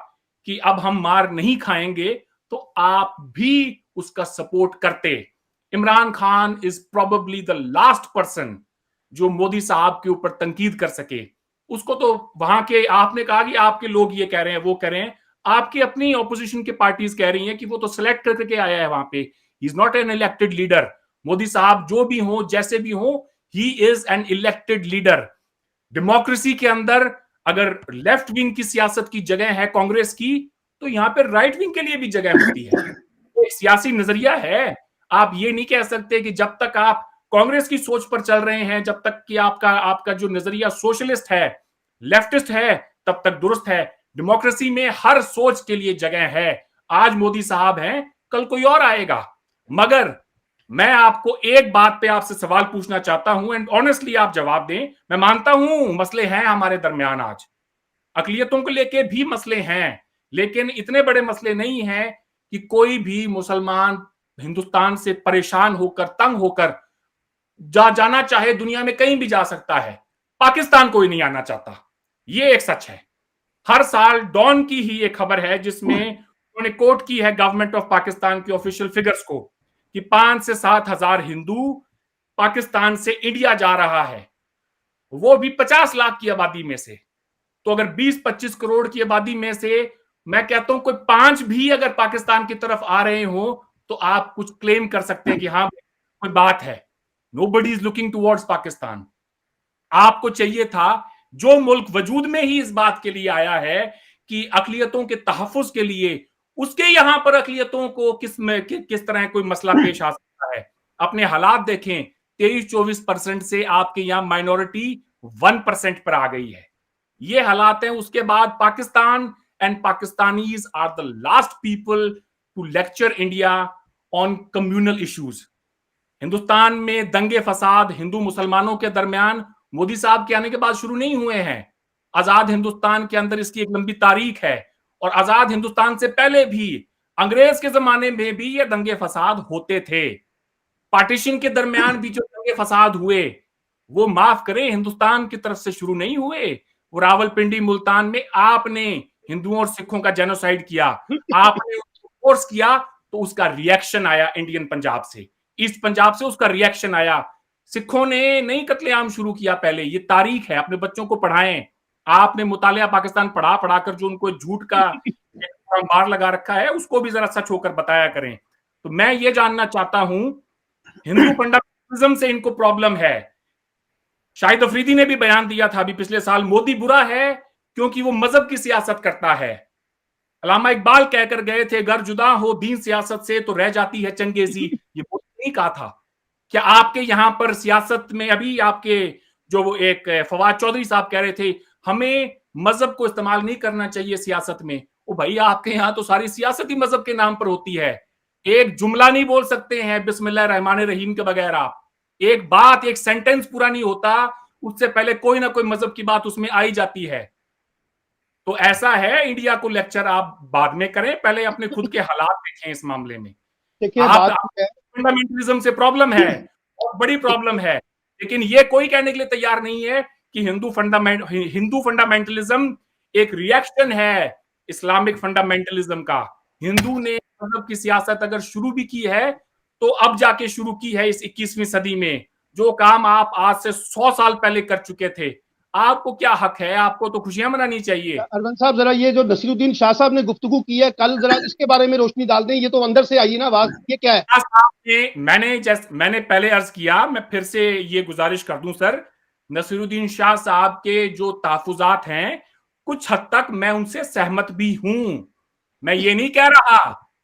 कि अब हम मार नहीं खाएंगे, तो आप भी उसका सपोर्ट करते। Imran Khan is probably the last person जो मोदी साहब के ऊपर तनकीद कर सके। उसको तो वहां के, आपने कहा कि आपके लोग ये कह रहे हैं, वो कह रहे हैं, आपकी अपनी ऑपोजिशन की पार्टीज कह रही हैं कि वो तो सिलेक्ट करके आया है वहां पे, he is not an elected leader. Modi साहब जो भी हो, जैसे भी हो, he is an elected leader. Democracy के अंदर अगर लेफ्ट विंग की सियासत की जगह है कांग्रेस की, तो यहां पर राइट विंग के लिए भी जगह होती है। एक सियासी नजरिया है। आप ये नहीं कह सकते कि जब तक आप कांग्रेस की सोच पर चल रहे हैं, जब तक कि आपका जो नजरिया सोशलिस्ट है, लेफ्टिस्ट है, तब तक दुरुस्त है। डेमोक्रेसी में हर सोच के लिए जगह है। आज मोदी साहब हैं, कल कोई और आएगा। मगर मैं आपको एक बात पे आपसे सवाल पूछना चाहता हूं, एंड ऑनेस्टली आप जवाब दें। मैं मानता हूं मसले हैं हमारे दरमियान, आज अकलियतों को लेके भी मसले हैं, लेकिन इतने बड़े मसले नहीं हैं कि कोई भी मुसलमान हिंदुस्तान से परेशान होकर, तंग होकर जाना चाहे, दुनिया में कहीं भी जा सकता है। पाकिस्तान कोई नहीं आना चाहता, ये एक सच है। हर साल डॉन की ही एक खबर है जिसमें उन्होंने कोट की है गवर्नमेंट ऑफ पाकिस्तान की ऑफिशियल फिगर्स को, कि 5 से 7 हजार हिंदू पाकिस्तान से इंडिया जा रहा है, वो भी 50 लाख की आबादी में से। तो अगर 20-25 करोड़ की आबादी में से मैं कहता हूं कोई 5 भी अगर पाकिस्तान की तरफ आ रहे हो, तो आप कुछ क्लेम कर सकते हैं कि हाँ कोई बात है। Nobody is looking towards Pakistan. आपको चाहिए था, जो मुल्क वजूद में ही इस बात के लिए आया है कि अकलियतों के तहफ्फुज के लिए, उसके यहां पर अकलियतों को किस तरह कोई मसला पेश आ सकता है। अपने हालात देखें, 23-24% से आपके यहां माइनॉरिटी 1% पर आ गई है। ये हालात हैं। उसके बाद Pakistan and Pakistanis are the last people to lecture India on communal issues. Hindustan में दंगे फसाद हिंदू मुसलमानों के दरमियान मोदी साहब के आने के बाद शुरू नहीं हुए हैं। आजाद हिंदुस्तान के अंदर इसकी एक लंबी तारीख है, और आजाद हिंदुस्तान से पहले भी, अंग्रेज के जमाने में भी ये दंगे फसाद होते थे। पार्टीशन के दरमियान भी जो दंगे फसाद हुए, वो माफ करें हिंदुस्तान की तरफ से शुरू नहीं हुए। वो रावलपिंडी, मुल्तान में आपने हिंदुओं और सिखों का जेनोसाइड किया, आपने उसको फोर्स किया, तो उसका रिएक्शन आया इंडियन पंजाब से, ईस्ट पंजाब से उसका रिएक्शन आया। सिखों ने नहीं कत्लेआम शुरू किया पहले, ये तारीख है, अपने बच्चों को पढ़ाएं। आपने मुतालिया पाकिस्तान पढ़ा पढ़ा कर जो उनको झूठ का बार लगा रखा है, उसको भी जरा सच होकर बताया करें। तो मैं ये जानना चाहता हूं, हिंदू फंडामेंटलिज्म से इनको प्रॉब्लम है। शाहिद अफरीदी ने भी बयान दिया था अभी पिछले साल, मोदी बुरा है क्योंकि वो मजहब की सियासत करता है। अल्लामा इकबाल कहकर गए थे, अगर जुदा हो दीन सियासत से तो रह जाती है चंगेजी। ये मोदी नहीं कहा था। क्या आपके यहां पर सियासत में अभी आपके जो वो एक फवाद चौधरी साहब कह रहे थे हमें मजहब को इस्तेमाल नहीं करना चाहिए सियासत में? ओ भाई, आपके यहां तो सारी सियासत ही मजहब के नाम पर होती है। एक जुमला नहीं बोल सकते हैं बिस्मिल्लाह रहमान रहीम के बगैर आप। एक बात, एक सेंटेंस पूरा नहीं होता, उससे पहले कोई ना कोई मजहब की बात उसमें आई जाती है। तो ऐसा है, इंडिया को लेक्चर आप बाद में करें, पहले अपने खुद के हालात देखें इस मामले में। देखिए, फंडामेंटलिज्म से प्रॉब्लम है, बहुत बड़ी प्रॉब्लम है, लेकिन ये कोई कहने के लिए तैयार नहीं है कि हिंदू फंडामेंटलिज्म एक रिएक्शन है इस्लामिक फंडामेंटलिज्म का। हिंदू ने मजहब की सियासत अगर शुरू भी की है, तो अब जाके शुरू की है इस 21वीं सदी में। जो काम आप आज से 100 साल पहले कर चुके थे, आपको क्या हक है? आपको तो खुशियां मनानी चाहिए। अरविंद साहब, जरा ये जो नसीरुद्दीन शाह साहब ने गुफ्तगू की है कल, जरा इसके बारे में रोशनी डाल दें। ये तो अंदर से आई ना आवाज, ये क्या है? मैंने पहले अर्ज किया, मैं फिर से ये गुजारिश कर दूं सर, नसीरुद्दीन शाह साहब के जो तहफुजात हैं, कुछ हद तक मैं उनसे सहमत भी हूं। मैं ये नहीं कह रहा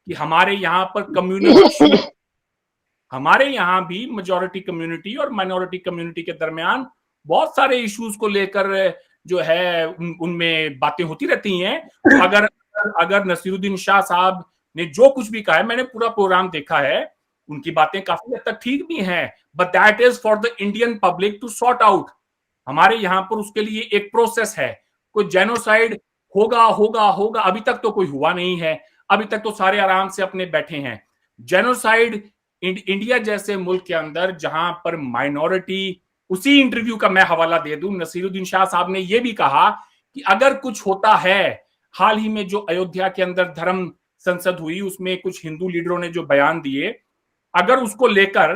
कि हमारे यहां पर कम्युनिटी हमारे यहां भी मेजॉरिटी कम्युनिटी और माइनॉरिटी कम्युनिटी के दरमियान बहुत सारे इश्यूज को लेकर जो है उनमें बातें होती रहती हैं। तो अगर नसीरुद्दीन शाह साहब ने जो कुछ भी कहा है, मैंने पूरा प्रोग्राम देखा है, उनकी बातें काफी हद तक ठीक भी हैं, but that is for the Indian public to sort out. हमारे यहां पर उसके लिए एक प्रोसेस है। कोई जेनोसाइड होगा होगा होगा, अभी तक तो कोई हुआ नहीं है, अभी तक तो सारे आराम से अपने बैठे हैं। जेनोसाइड इंडिया जैसे मुल्क के अंदर जहां पर माइनॉरिटी, उसी इंटरव्यू का मैं हवाला दे दूं, नसीरुद्दीन शाह साहब ने यह भी कहा कि अगर कुछ होता है, हाल ही में जो अयोध्या के अंदर धर्म संसद हुई, उसमें कुछ हिंदू लीडरों ने जो बयान दिए, अगर उसको लेकर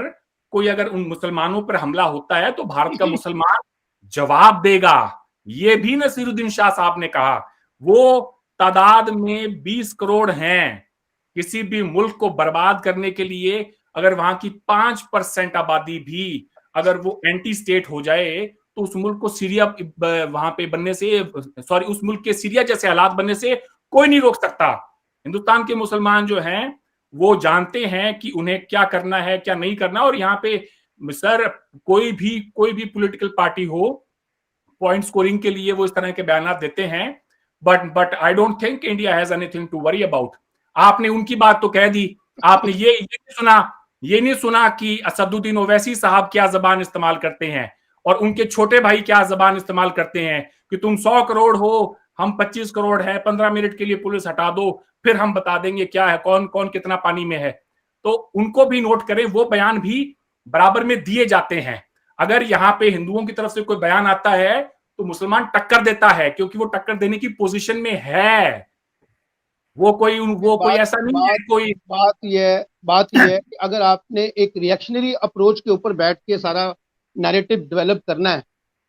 कोई अगर उन मुसलमानों पर हमला होता है तो भारत का मुसलमान जवाब देगा। ये भी नसीरुद्दीन शाह साहब ने कहा। वो तादाद में 20 करोड़ हैं। किसी भी मुल्क को बर्बाद करने के लिए अगर वहां की 5% आबादी भी अगर वो एंटी स्टेट हो जाए तो उस मुल्क को सीरिया वहां पे बनने से, सॉरी, उस मुल्क के सीरिया जैसे हालात बनने से कोई नहीं रोक सकता। हिंदुस्तान के मुसलमान जो हैं वो जानते हैं कि उन्हें क्या करना है क्या नहीं करना। और यहाँ पे सर कोई भी पॉलिटिकल पार्टी हो, पॉइंट स्कोरिंग के लिए वो इस तरह के बयान देते हैं, but I don't think India has anything to worry about. आपने उनकी बात तो कह दी, आपने ये नहीं सुना कि असदुद्दीन ओवैसी साहब क्या जबान इस्तेमाल करते हैं और उनके छोटे भाई क्या जबान इस्तेमाल करते हैं कि तुम 100 करोड़ हो, हम 25 करोड़ है, 15 मिनट के लिए पुलिस हटा दो, फिर हम बता देंगे क्या है, कौन कौन कितना पानी में है। तो उनको भी नोट करें, वो बयान भी बराबर में दिए जाते हैं। अगर यहाँ पे हिंदुओं की तरफ से कोई बयान आता है तो मुसलमान टक्कर देता है, क्योंकि वो टक्कर देने की पोजीशन में है। वो कोई ऐसा नहीं है कोई। बात ये है कि अगर आपने एक रिएक्शनरी अप्रोच के ऊपर बैठ के सारा नैरेटिव डेवलप करना है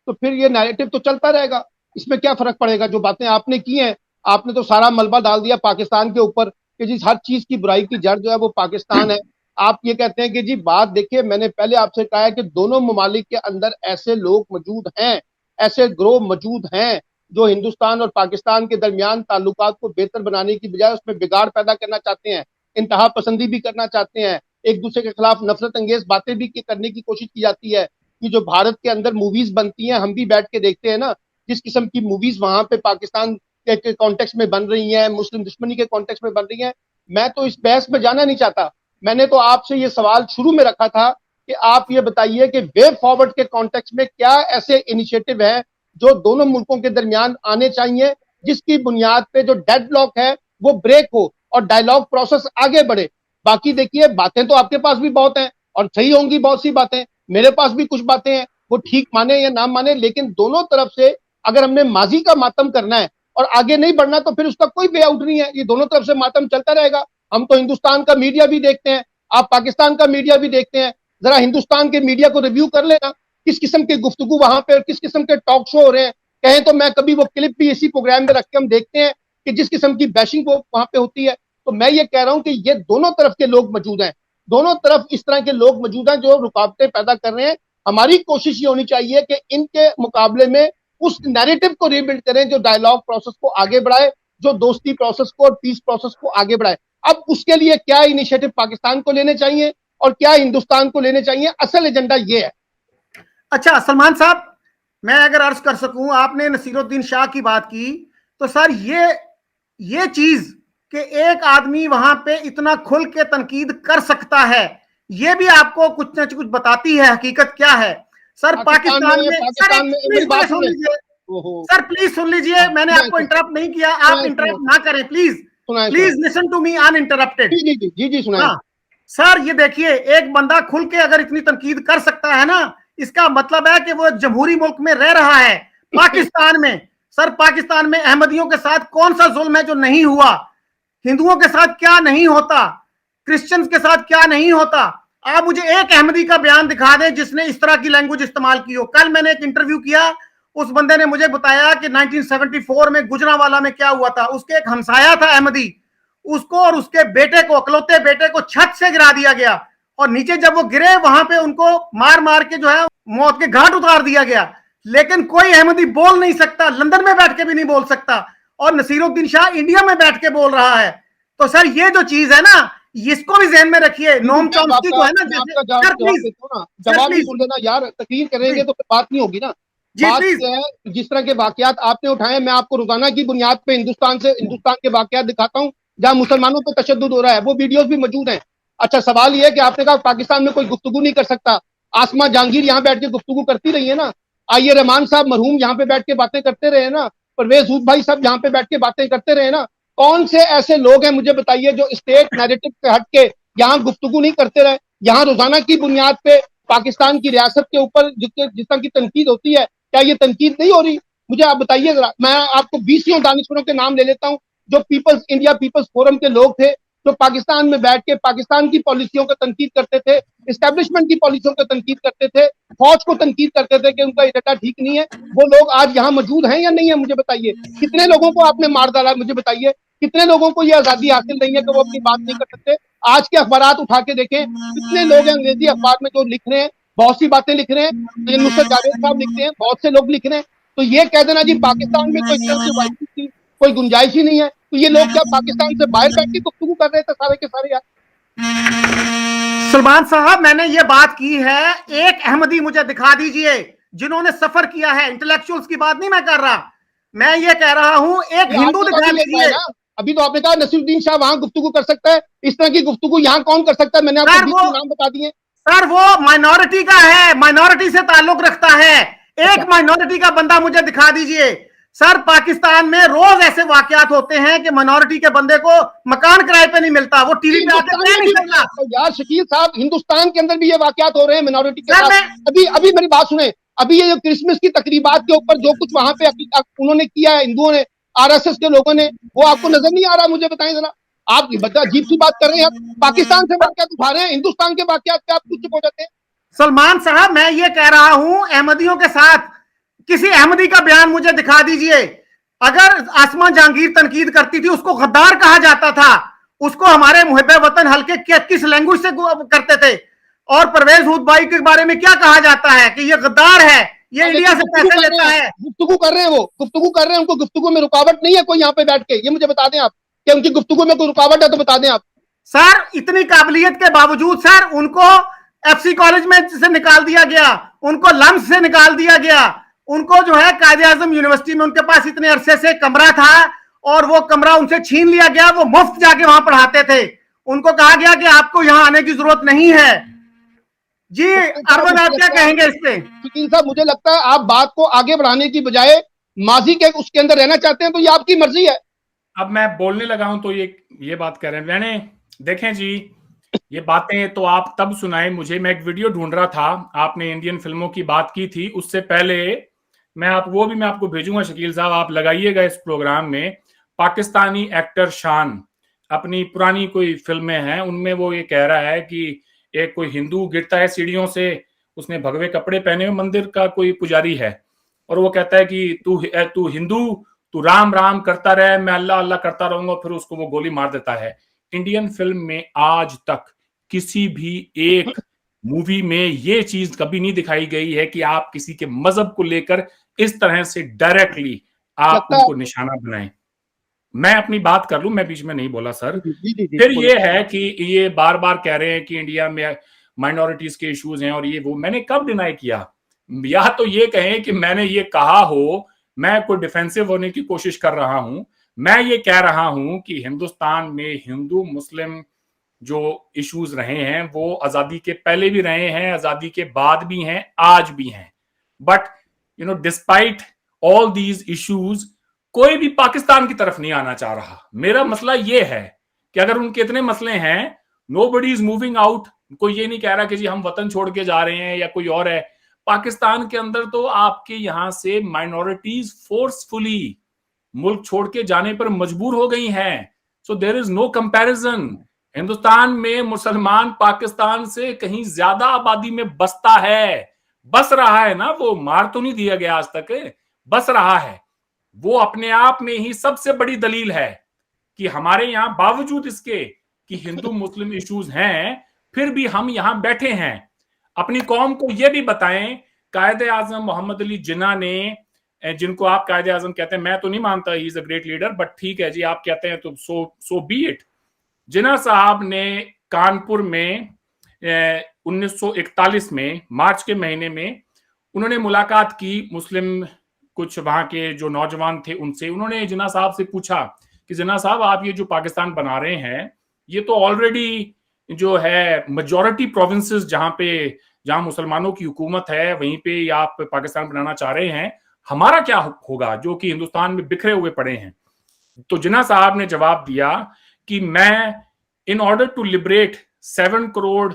तो फिर ये नैरेटिव तो चलता रहेगा। इसमें क्या फर्क पड़ेगा? जो बातें आपने की हैं, आपने तो सारा मलबा डाल दिया पाकिस्तान के ऊपर कि जी हर चीज की बुराई की जड़ जो है वो पाकिस्तान है। आप ये कहते हैं कि जी बात देखिए, मैंने पहले आपसे कहा है कि दोनों ममालिक के अंदर ऐसे लोग मौजूद हैं, ऐसे ग्रोह मौजूद हैं जो हिंदुस्तान और पाकिस्तान के दरमियान ताल्लुकात को बेहतर बनाने की बजाय उसमें बिगाड़ पैदा करना चाहते हैं, इंतहा पसंदी भी करना चाहते हैं, एक दूसरे के खिलाफ नफरत अंगेज बातें भी करने की कोशिश की जाती है। कि जो भारत के अंदर मूवीज बनती हैं, हम भी बैठ के देखते हैं ना, जिस किस्म की मूवीज वहां पे पाकिस्तान के कॉन्टेक्स्ट में बन रही हैं, मुस्लिम दुश्मनी के कॉन्टेक्स्ट में बन रही हैं। मैं तो इस बहस में जाना नहीं चाहता। मैंने तो आपसे ये सवाल शुरू में रखा था कि आप ये बताइए कि वे फॉरवर्ड के कॉन्टेक्स्ट में क्या ऐसे इनिशिएटिव है जो दोनों मुल्कों के दरमियान आने चाहिए, जिसकी बुनियाद पे जो डेडलॉक है वो ब्रेक हो और डायलॉग प्रोसेस आगे बढ़े। बाकी देखिए, बातें तो आपके पास भी बहुत हैं और सही होंगी बहुत सी बातें, मेरे पास भी कुछ बातें हैं, वो ठीक माने या ना माने, लेकिन दोनों तरफ से अगर हमने माजी का मातम करना है और आगे नहीं बढ़ना तो फिर उसका कोई वे आउट नहीं है। ये दोनों तरफ से मातम चलता रहेगा। हम तो हिंदुस्तान का मीडिया भी देखते हैं, आप पाकिस्तान का मीडिया भी देखते हैं। जरा हिंदुस्तान के मीडिया को रिव्यू कर लेना, किस किस्म के गुफ्तगू वहां पे और किस किस्म के टॉक शो हो रहे हैं। कहें तो मैं कभी वो क्लिप भी इसी प्रोग्राम में रख के हम देखते हैं कि जिस किस्म की बैशिंग वो वहां पे होती है। तो मैं ये कह रहा हूं कि ये दोनों तरफ के लोग मौजूद हैं, दोनों तरफ इस तरह के लोग मौजूद हैं जो रुकावटें पैदा कर रहे हैं। हमारी कोशिश ये होनी चाहिए कि इनके मुकाबले में उस नैरेटिव को रीबिल्ड करें जो डायलॉग प्रोसेस को आगे बढ़ाए, जो दोस्ती प्रोसेस को और पीस प्रोसेस को आगे बढ़ाए। अब उसके लिए क्या इनिशिएटिव पाकिस्तान को लेने चाहिए और क्या हिंदुस्तान को लेने चाहिए, असल एजेंडा ये है। अच्छा सलमान साहब, मैं अगर अर्ज कर सकूं, आपने नसीरुद्दीन शाह की बात की, तो सर ये चीज कि एक आदमी वहां पे इतना खुल के तनकीद कर सकता है, ये भी आपको कुछ ना कुछ बताती है हकीकत क्या है। सर पाकिस्तान में सर प्लीज सुन लीजिए, मैंने आपको इंटरप्ट नहीं किया, आप इंटरप्ट ना करें please, please listen to me uninterrupted. जी सुनाइए। हाँ सर, ये देखिए, एक बंदा खुल के अगर इतनी तनकीद कर सकता है ना, इसका मतलब है कि वो जमहूरी मुल्क में रह रहा है। पाकिस्तान में सर, पाकिस्तान में अहमदियों के साथ कौन सा जुल्म है जो नहीं हुआ, हिंदुओं के साथ क्या नहीं होता, क्रिश्चियंस के साथ क्या नहीं होता। आप मुझे एक अहमदी का बयान दिखा दें जिसने इस तरह की लैंग्वेज इस्तेमाल की हो। कल मैंने एक इंटरव्यू किया, उस बंदे ने मुझे बताया कि 1974 में गुजरांवाला में क्या हुआ था। उसके एक हमसाया था अहमदी, उसको और उसके बेटे को, अकलौते बेटे को छत से गिरा दिया गया और नीचे जब वो गिरे वहां पे उनको मार मार के जो है मौत के घाट उतार दिया गया। लेकिन कोई अहमदी बोल नहीं सकता, लंदन में बैठ के भी नहीं बोल सकता, और नसीरुद्दीन शाह इंडिया में बैठ के बोल रहा है। तो सर ये जो चीज है ना, इसको भी ध्यान में रखिए। नोम चॉम्स्की को है ना, जवाब भी बोल देना यार, तकरीर करेंगे तो बात नहीं होगी ना। बात है जिस तरह के वाकयात आपने उठाए, मैं आपको रोजाना की बुनियाद पे हिंदुस्तान के वाकयात दिखाता हूँ जहां मुसलमानों पर तशद्दुद हो रहा है, वो वीडियोस भी मौजूद हैं। अच्छा, सवाल ये है कि आपने कहा पाकिस्तान में कोई गुफ्तगू नहीं कर सकता। आसमा जहांगीर यहाँ बैठ के गुफ्तगू करती रही है ना, आइए रहमान साहब मरहूम यहाँ पे बैठ के बातें करते रहे ना, परवेज हुद भाई साहब यहाँ पे बैठ के बातें करते रहे ना। कौन से ऐसे लोग हैं मुझे बताइए जो स्टेट नैरेटिव से हट के यहाँ गुफ्तगू नहीं करते रहे। यहाँ रोजाना की बुनियाद पे पाकिस्तान की रियासत के ऊपर जिस तरह की तनकीद होती है, क्या ये तनकीद नहीं हो रही? मुझे आप बताइए जरा। मैं आपको 20 दानिशवरों के नाम ले लेता हूँ जो इंडिया पीपल्स फोरम के लोग थे, जो पाकिस्तान में बैठ के पाकिस्तान की पॉलिसियों को तनकीद करते थे, एस्टेब्लिशमेंट की पॉलिसियों को तनकीद करते थे, फौज को तनकीद करते थे कि उनका एजेंडा ठीक नहीं है, वो लोग आज यहाँ मौजूद हैं या नहीं है? मुझे बताइए। कितने लोगों को आपने मार डाला, मुझे बताइए। कितने लोगों को ये आजादी हासिल नहीं है कि वो अपनी बात नहीं कर सकते? आज के अखबार उठा के देखें, कितने लोग हैं अंग्रेजी अखबार में जो लिख रहे हैं, बहुत सी बातें लिख रहे हैं, ये नुसरत जावेद साहब लिखते हैं, बहुत से लोग लिख रहे हैं। तो ये कह देना जी पाकिस्तान में कोई इस तरह की वायरस की कोई गुंजाइश ही नहीं है, तो ये लोग क्या पाकिस्तान से बाहर बैठ के गुफ्तगू कर रहे थे सारे के सारे? यार सलमान साहब, मैंने ये बात की है, एक अहमदी मुझे दिखा दीजिए जिन्होंने सफर किया है। इंटेलेक्चुअल्स की बात नहीं मैं कर रहा, मैं ये कह रहा हूं एक हिंदू दिखा दीजिए। अभी तो आपने कहा नसीरुद्दीन शाह वहां गुफ्तगू कर सकता है, इस तरह की गुफ्तगू यहाँ कौन कर सकता है? मैंने आपको नाम बता दिए सर, वो माइनॉरिटी का है, माइनॉरिटी से ताल्लुक रखता है। एक माइनॉरिटी का बंदा मुझे दिखा दीजिए। सर, पाकिस्तान में रोज ऐसे वाकयात होते हैं कि माइनॉरिटी के बंदे को मकान किराए पे नहीं मिलता, वो टीवी पे आके कह नहीं सकता। यार शकील साहब, हिंदुस्तान के अंदर भी ये वाकयात हो रहे हैं माइनॉरिटी के साथ। अभी मेरी बात सुने, अभी ये क्रिसमस की तकरीबात के ऊपर जो कुछ वहां पे उन्होंने किया है हिंदुओं ने, आरएसएस के लोगों ने, वो आपको नजर नहीं आ रहा? मुझे बताएं जरा। आप बता अजीब सी बात कर रहे हैं, पाकिस्तान से वाकयात उठा रहे हैं, हिंदुस्तान के वाकयात पे आप कुछ चुप हो जाते हैं। सलमान साहब, मैं ये कह रहा हूं अहमदियों के साथ किसी अहमदी का बयान मुझे दिखा दीजिए। अगर आसमा जहांगीर तनकीद करती थी, उसको गद्दार कहा जाता था, उसको हमारे मुहिब्बे वतन हल्के किस लैंग्वेज से करते थे? और परवेज हुद भाई के बारे में क्या कहा जाता है कि ये गद्दार है, ये इंडिया से पैसे लेता है। गुफ्तगू कर रहे हैं, वो गुफ्तगू कर रहे हैं, उनको गुफ्तगू में रुकावट नहीं है कोई यहाँ पे बैठ के? ये मुझे बता दें आप कि उनकी गुफ्तगू में कोई रुकावट है तो बता दें आप। सर, इतनी काबिलियत के बावजूद सर उनको एफसी कॉलेज में से निकाल दिया गया, उनको लम्स से निकाल दिया गया, उनको जो है कायदे आजम यूनिवर्सिटी में उनके पास इतने अरसे से कमरा था और वो कमरा उनसे छीन लिया गया। वो मुफ्त जाके वहां पढ़ाते थे, उनको कहा गया कि आपको यहां आने की जरूरत नहीं है। जी अरविंद, आप क्या कहेंगे इस पे? शकील साहब, मुझे लगता है आप बात को आगे बढ़ाने की बजाय माजी के उसके अंदर रहना चाहते हैं, तो ये आपकी मर्जी है। अब मैं बोलने लगा हूं तो ये बात कह रहे हैं। मैंने देखें जी, ये बातें तो आप तब सुनाए मुझे, मैं एक वीडियो ढूंढ रहा था, आपने इंडियन फिल्मों की बात की थी, उससे पहले मैं आपको भेजूंगा शकील साहब, आप लगाइएगा इस प्रोग्राम में। पाकिस्तानी एक्टर शान अपनी पुरानी कोई फिल्में हैं, उनमें वो ये कह रहा है कि एक कोई हिंदू गिरता है सीढ़ियों से, उसने भगवे कपड़े पहने हुए, मंदिर का कोई पुजारी है, और वो कहता है कि तू हिंदू, तू राम राम करता रहे, मैं अल्लाह अल्लाह करता रहूंगा, फिर उसको वो गोली मार देता है। इंडियन फिल्म में आज तक किसी भी एक मूवी में ये चीज कभी नहीं दिखाई गई है कि आप किसी के मजहब को लेकर इस तरह से डायरेक्टली आप उनको निशाना बनाएं। मैं अपनी बात कर लूं, मैं बीच में नहीं बोला सर। फिर ये है कि ये बार बार कह रहे हैं कि इंडिया में माइनॉरिटीज के इश्यूज हैं और ये वो, मैंने कब डिनाई किया? या तो ये कहें कि मैंने ये कहा हो, मैं कोई डिफेंसिव होने की कोशिश कर रहा हूं। मैं ये कह रहा हूं कि हिंदुस्तान में हिंदू मुस्लिम जो इश्यूज रहे हैं वो आजादी के पहले भी रहे हैं, आजादी के बाद भी हैं, आज भी हैं। But despite all these issues कोई भी पाकिस्तान की तरफ नहीं आना चाह रहा। मेरा मसला ये है कि अगर उनके इतने मसले हैं, नोबडी इज मूविंग आउट, कोई ये नहीं कह रहा कि जी हम वतन छोड़ के जा रहे हैं या कोई और है। पाकिस्तान के अंदर तो आपके यहां से माइनॉरिटीज फोर्सफुली मुल्क छोड़ के जाने पर मजबूर हो गई हैं। So there is no comparison. Hindustan में मुसलमान पाकिस्तान से कहीं ज्यादा आबादी में बसता है, बस रहा है ना, वो मार तो नहीं दिया गया आज तक, बस रहा है। वो अपने आप में ही सबसे बड़ी दलील है कि हमारे यहां बावजूद इसके कि हिंदू मुस्लिम इश्यूज हैं, फिर भी हम यहां बैठे हैं। अपनी कौम को यह भी बताएं, कायदे आजम मोहम्मद अली जिन्ना ने, जिनको आप कायदे आजम कहते हैं, मैं तो नहीं मानता he is a great leader, but ठीक है जी, आप कहते हैं तो सो बी इट। जिन्ना साहब ने कानपुर में 1941 में मार्च के महीने में उन्होंने मुलाकात की मुस्लिम कुछ वहां के जो नौजवान थे उनसे। उन्होंने जिन्ना साहब से पूछा कि जिन्ना साहब, आप ये जो पाकिस्तान बना रहे हैं, ये तो ऑलरेडी जो है मेजॉरिटी प्रोविंसेस जहां मुसलमानों की हुकूमत है वहीं पे आप पाकिस्तान बनाना चाह रहे हैं, हमारा क्या होगा जो कि हिंदुस्तान में बिखरे हुए पड़े हैं? तो जिन्ना साहब ने जवाब दिया कि मैं in order to liberate 7 crore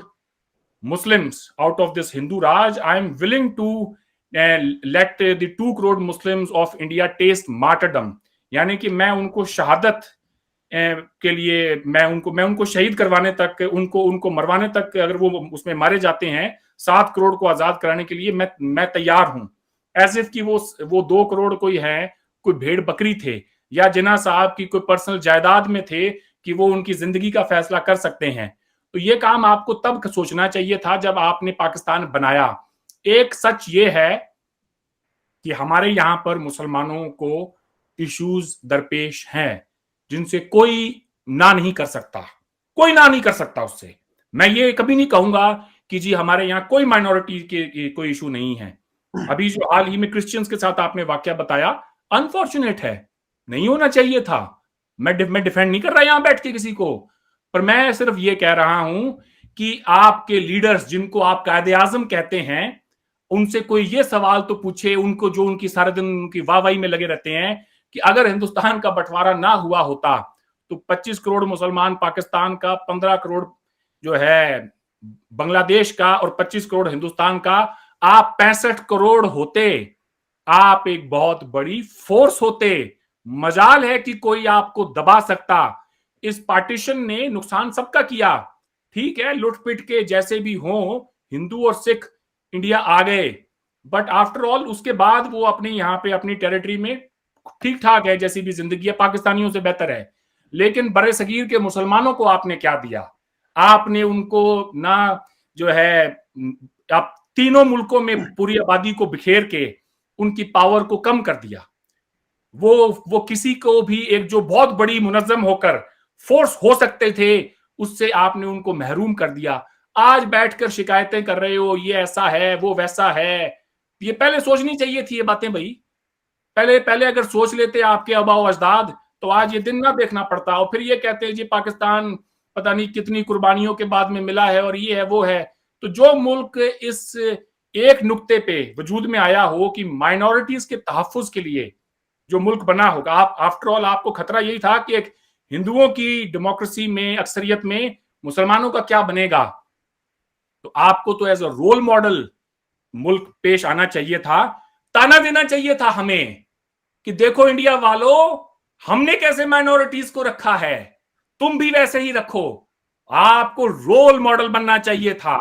Muslims out of this Hindu Raj, I am willing to let the 2 crore Muslims of India taste martyrdom, यानी कि मैं उनको शहादत के लिए मैं उनको शहीद करवाने तक, उनको मरवाने तक, अगर वो उसमें मारे जाते हैं, 7 करोड़ को आजाद कराने के लिए मैं तैयार हूं। एज इफ कि वो 2 करोड़ कोई है, कोई भेड़ बकरी थे, या जिन्ना साहब की कोई पर्सनल जायदाद में थे कि वो उनकी जिंदगी का फैसला कर सकते हैं। तो ये काम आपको तब सोचना चाहिए था जब आपने पाकिस्तान बनाया। एक सच ये है कि हमारे यहां पर मुसलमानों को इश्यूज दरपेश हैं जिनसे कोई ना नहीं कर सकता, कोई ना नहीं कर सकता उससे। मैं ये कभी नहीं कहूंगा कि जी हमारे यहाँ कोई माइनॉरिटी के कोई इशू नहीं है। अभी जो हाल ही में क्रिश्चियंस के साथ आपने वाकया बताया, अनफॉर्चुनेट है, नहीं होना चाहिए था। मैं डिफेंड नहीं कर रहा यहां बैठ के किसी को, पर मैं सिर्फ ये कह रहा हूं कि आपके लीडर्स जिनको आप कायदे आजम कहते हैं, उनसे कोई ये सवाल तो पूछे, उनको जो उनकी सारे दिन उनकी वाहवाही में लगे रहते हैं कि अगर हिंदुस्तान का बंटवारा ना हुआ होता तो 25 करोड़ मुसलमान पाकिस्तान का, 15 करोड़ जो है बांग्लादेश का और 25 करोड़ हिंदुस्तान का, आप 65 करोड़ होते, आप एक बहुत बड़ी फोर्स होते। मजाल है कि कोई आपको दबा सकता। इस पार्टीशन ने नुकसान सबका किया, ठीक है, लुटपिट के जैसे भी हो, हिंदू और सिख इंडिया आ गए, बट आफ्टर ऑल उसके बाद वो अपने यहाँ पे अपनी टेरिटरी में ठीक ठाक है, जैसी भी जिंदगी है, पाकिस्तानियों से बेहतर है। लेकिन बड़े सगीर के मुसलमानों को आपने क्या दिया? आपने उनको ना जो है, आप तीनों मुल्कों में पूरी आबादी को बिखेर के उनकी पावर को कम कर दिया। वो किसी को भी एक जो बहुत बड़ी मुनज्जम होकर फोर्स हो सकते थे, उससे आपने उनको महरूम कर दिया। आज बैठकर शिकायतें कर रहे हो, ये ऐसा है, वो वैसा है। ये पहले सोचनी चाहिए थी ये बातें भाई। पहले अगर सोच लेते आपके आबाओ अजदाद, तो आज ये दिन ना देखना पड़ता। और फिर ये कहते हैं जी पाकिस्तान पता नहीं कितनी कुर्बानियों के बाद में मिला है और ये है वो है। तो जो मुल्क इस एक नुक्ते पे वजूद में आया हो कि माइनॉरिटीज के तहफ्फुज के लिए जो मुल्क बना होगा, आप आफ्टर ऑल आपको खतरा यही था कि एक हिंदुओं की डेमोक्रेसी में, अक्सरियत में मुसलमानों का क्या बनेगा। तो आपको तो एज अ रोल मॉडल मुल्क पेश आना चाहिए था, ताना देना चाहिए था हमें कि देखो इंडिया वालों, हमने कैसे माइनॉरिटीज को रखा है, तुम भी वैसे ही रखो। आपको रोल मॉडल बनना चाहिए था,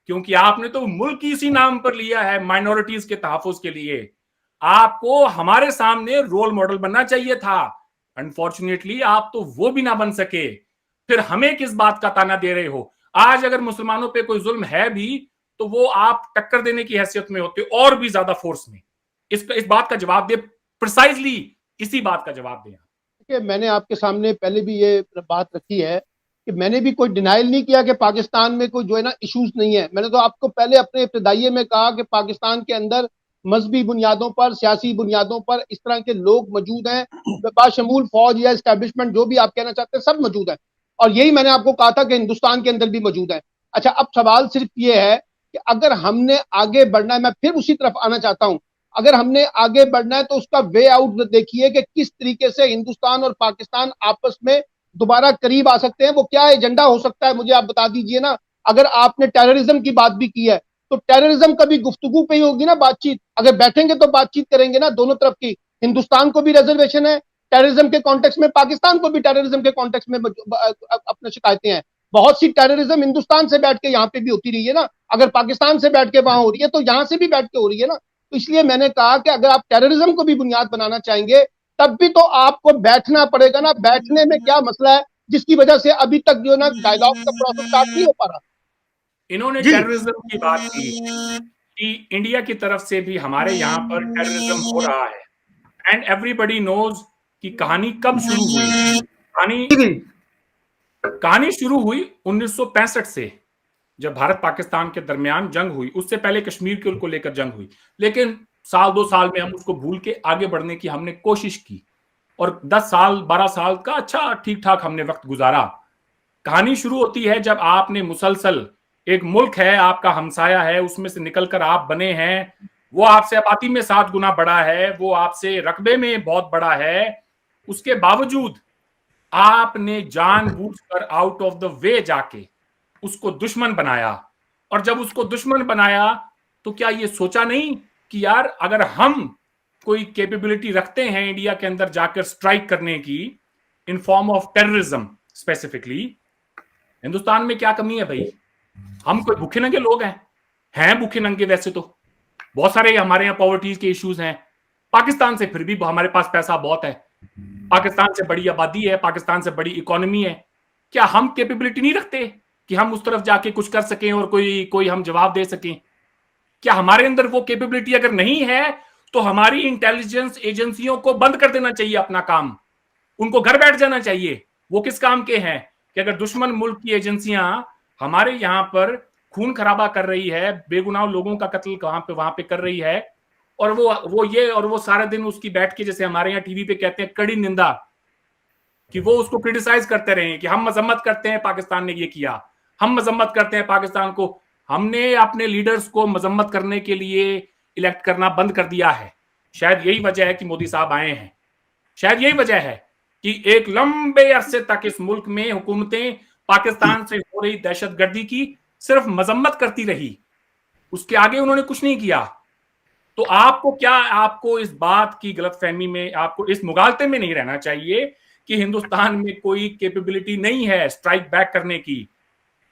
क्योंकि आपने तो मुल्क ही इसी नाम पर लिया है, माइनॉरिटीज के तहफ्फुज के लिए। आपको हमारे सामने रोल मॉडल बनना चाहिए था। अनफॉर्चुनेटली आप तो वो भी ना बन सके। फिर हमें किस बात का ताना दे रहे हो? आज अगर मुसलमानों पे कोई जुल्म है भी, तो वो आप टक्कर देने की हैसियत में होते और भी ज्यादा फोर्स में। इस बात का जवाब दे, प्रिसाइजली इसी बात का जवाब दें। कि मैंने आपके सामने पहले भी ये बात रखी है कि मैंने भी कोई डिनाइल नहीं किया कि पाकिस्तान में कोई जो है ना इश्यूज नहीं है। मैंने तो आपको पहले अपने इब्तिदाइये में कहा कि पाकिस्तान के अंदर मजहबी बुनियादों पर, सियासी बुनियादों पर इस तरह के लोग मौजूद हैं, बाशमूल फौज या एस्टेब्लिशमेंट, जो भी आप कहना चाहते हैं, सब मौजूद है। और यही मैंने आपको कहा था कि हिंदुस्तान के अंदर भी मौजूद है। अच्छा, अब सवाल सिर्फ ये है कि अगर हमने आगे बढ़ना है, मैं फिर उसी तरफ आना चाहता हूं, अगर हमने आगे बढ़ना है तो उसका वे आउट देखिए कि किस तरीके से हिंदुस्तान और पाकिस्तान आपस में दोबारा करीब आ सकते हैं। वो क्या एजेंडा हो सकता है, मुझे आप बता दीजिए ना। अगर आपने टेररिज्म की बात भी की है, तो टेररिज्म कभी गुफ्तगू पे ही होगी ना बातचीत। अगर बैठेंगे तो बातचीत करेंगे ना दोनों तरफ की। हिंदुस्तान को भी रिजर्वेशन है टेररिज्म के कॉन्टेक्स्ट में, पाकिस्तान को भी टेररिज्म के कॉन्टेक्स्ट में अपने शिकायतें हैं। बहुत सी टेररिज्म हिंदुस्तान से बैठ के यहाँ पे भी होती रही है ना। अगर पाकिस्तान से बैठ के वहां हो रही है तो यहाँ से भी बैठ के हो रही है ना। तो इसलिए मैंने कहा कि अगर आप टेररिज्म को भी बुनियाद बनाना चाहेंगे, तब भी तो आपको बैठना पड़ेगा ना। बैठने में क्या मसला है जिसकी वजह से अभी तक जो है ना डायलॉग का प्रोसेस स्टार्ट नहीं हो पा रहा। इन्होंने टेररिज्म की बात की कि इंडिया की तरफ से भी हमारे यहाँ पर टेररिज्म हो रहा है, एंड एवरीबडी नोज कि कहानी कब शुरू हुई। कहानी शुरू हुई 1965 से, जब भारत पाकिस्तान के दरमियान जंग हुई। उससे पहले कश्मीर को लेकर जंग हुई, लेकिन साल 2 साल में हम उसको भूल के आगे बढ़ने की हमने कोशिश की, और 10 साल 12 साल का अच्छा ठीक ठाक हमने वक्त गुजारा। कहानी शुरू होती है जब आपने मुसलसल, एक मुल्क है आपका हमसाया है, उसमें से निकलकर आप बने हैं, वो आपसे आबादी में 7 गुना बड़ा है, वो आपसे रकबे में बहुत बड़ा है, उसके बावजूद आपने जानबूझकर आउट ऑफ द वे जाके उसको दुश्मन बनाया। और जब उसको दुश्मन बनाया तो क्या ये सोचा नहीं कि यार अगर हम कोई कैपेबिलिटी रखते हैं इंडिया के अंदर जाकर स्ट्राइक करने की, in form of terrorism specifically, Hindustan में क्या कमी है भाई? हम कोई भूखे नंगे लोग हैं भूखे नंगे? वैसे तो बहुत सारे हमारे यहाँ पॉवर्टी के इश्यूज हैं। पाकिस्तान से फिर भी हमारे पास पैसा बहुत है, पाकिस्तान से बड़ी आबादी है, पाकिस्तान से बड़ी इकोनॉमी है। क्या हम कैपेबिलिटी नहीं रखते कि हम उस तरफ जाके कुछ कर सकें और कोई हम जवाब दे सकें? क्या हमारे अंदर वो कैपेबिलिटी अगर नहीं है तो हमारी इंटेलिजेंस एजेंसियों को बंद कर देना चाहिए अपना काम, उनको घर बैठ जाना चाहिए। वो किस काम के हैं कि अगर दुश्मन मुल्क की एजेंसियां हमारे यहां पर खून खराबा कर रही है, बेगुनाह लोगों का कत्ल वहां पे कर रही है, और वो सारा दिन उसकी बैठ के, जैसे हमारे यहाँ टीवी पे कहते हैं, कड़ी निंदा, कि वो उसको क्रिटिसाइज करते रहे कि हम मजम्मत करते हैं पाकिस्तान ने ये किया, हम मजम्मत करते हैं पाकिस्तान को। हमने अपने लीडर्स को मजम्मत करने के लिए इलेक्ट करना बंद कर दिया है। शायद यही वजह है कि मोदी साहब आए हैं, शायद यही वजह है कि एक लंबे अरसे तक इस मुल्क में हुकूमतें पाकिस्तान से हो रही दहशतगर्दी की सिर्फ मजम्मत करती रही, उसके आगे उन्होंने कुछ नहीं किया। तो आपको इस बात की गलतफहमी में, आपको इस मुगालते में नहीं रहना चाहिए कि हिंदुस्तान में कोई कैपेबिलिटी नहीं है स्ट्राइक बैक करने की।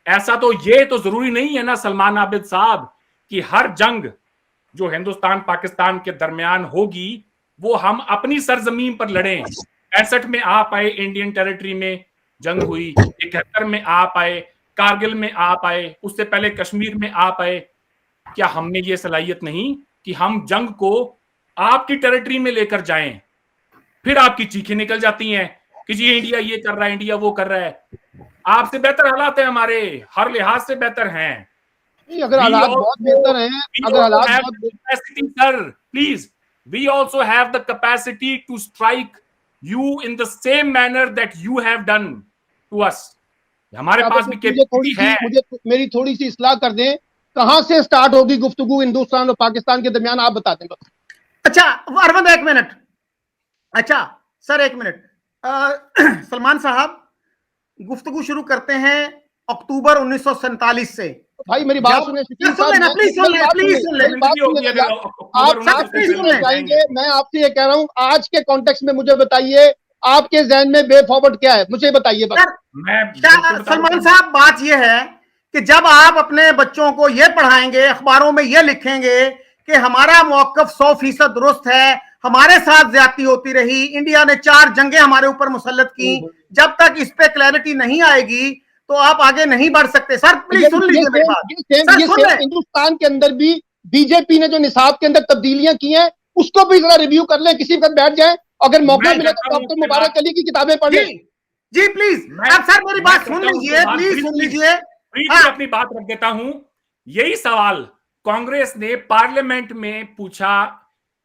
ऐसा तो ये तो जरूरी नहीं है ना सलमान आबिद साहब कि हर जंग जो हिंदुस्तान पाकिस्तान के दरमियान होगी वो हम अपनी सरजमीन पर लड़ें। 65 में आप आए, इंडियन टेरिटरी में जंग हुई, 71 में आप आए, कारगिल में आप आए, उससे पहले कश्मीर में आप आए। क्या हमने ये सलाहियत नहीं कि हम जंग को आपकी टेरिटरी में लेकर जाएं? फिर आपकी चीखें निकल जाती हैं कि जी इंडिया ये कर रहा है, इंडिया वो कर रहा है। आपसे बेहतर हालात है हमारे, हर लिहाज से बेहतर हैं। अगर हालात बहुत बेहतर हैं, अगर हालात capacity sir, please, we also have the capacity to strike you in the same manner that you have done to us. हमारे पास भी कैपेसिटी है। मुझे मेरी थोड़ी सी इस्लाह कर दें, कहां से स्टार्ट होगी गुफ्तगू हिंदुस्तान और पाकिस्तान के दरमियान, आप बता दें। अच्छा अरविंद, एक मिनट। अच्छा सर, एक मिनट। सलमान साहब, गुफ्तगू शुरू करते हैं अक्टूबर 1947 से। भाई मेरी बात सुने, प्लीज सुन लेना, प्लीज सुन ले, प्लीज सुन ले। आप जाएंगे, मैं आपसे ये कह रहा हूं, आज के कॉन्टेक्स्ट में मुझे बताइए आपके जहन में वे फॉरवर्ड क्या है, मुझे बताइए। सलमान साहब, बात यह है कि जब आप अपने बच्चों को यह पढ़ाएंगे, अखबारों में यह लिखेंगे कि हमारा मौकफ 100% दुरुस्त है, हमारे साथ ज्यादती होती रही, इंडिया ने 4 जंगें हमारे ऊपर मुसल्लत की, जब तक इस पे क्लैरिटी नहीं आएगी तो आप आगे नहीं बढ़ सकते। सर प्लीज सुन लीजिए मेरी बात। हिंदुस्तान के अंदर भी बीजेपी ने जो निसाब के अंदर तब्दीलियां की हैं उसको भी जरा रिव्यू कर ले, किसी वक्त बैठ जाए, अगर मौका मिले तो डॉक्टर मुबारक अली की किताबें पढ़ ले। जी प्लीज, अब सर मेरी बात सुन लीजिए, प्लीज सुन लीजिए। अपनी बात रख देता हूं। यही सवाल कांग्रेस ने पार्लियामेंट में पूछा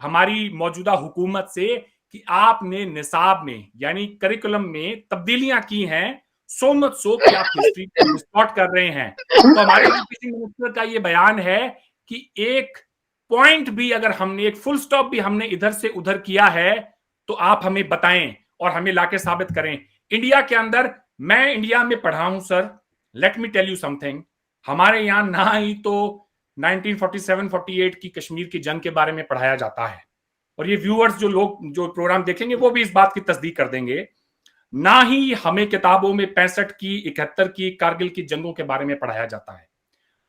हमारी मौजूदा हुकूमत से कि आपने निसाब में यानी करिकुलम में तब्दीलियां की हैं, सो मच सो कि आप हिस्ट्री को डिस्टॉर्ट कर रहे हैं। तो हमारे एजुकेशन मिनिस्टर का ये बयान है कि एक पॉइंट भी, अगर हमने एक फुल स्टॉप भी हमने इधर से उधर किया है तो आप हमें बताएं और हमें लाके साबित करें। इंडिया के अंदर, मैं इंडिया में पढ़ा हूं sir, let me tell you something, हमारे यहां ना ही तो 1947-48 की कश्मीर की जंग के बारे में पढ़ाया जाता है, और ये व्यूअर्स जो प्रोग्राम देखेंगे वो भी इस बात की तस्दीक कर देंगे, ना ही हमें किताबों में 65 की, 71 की, कारगिल की जंगों के बारे में पढ़ाया जाता है।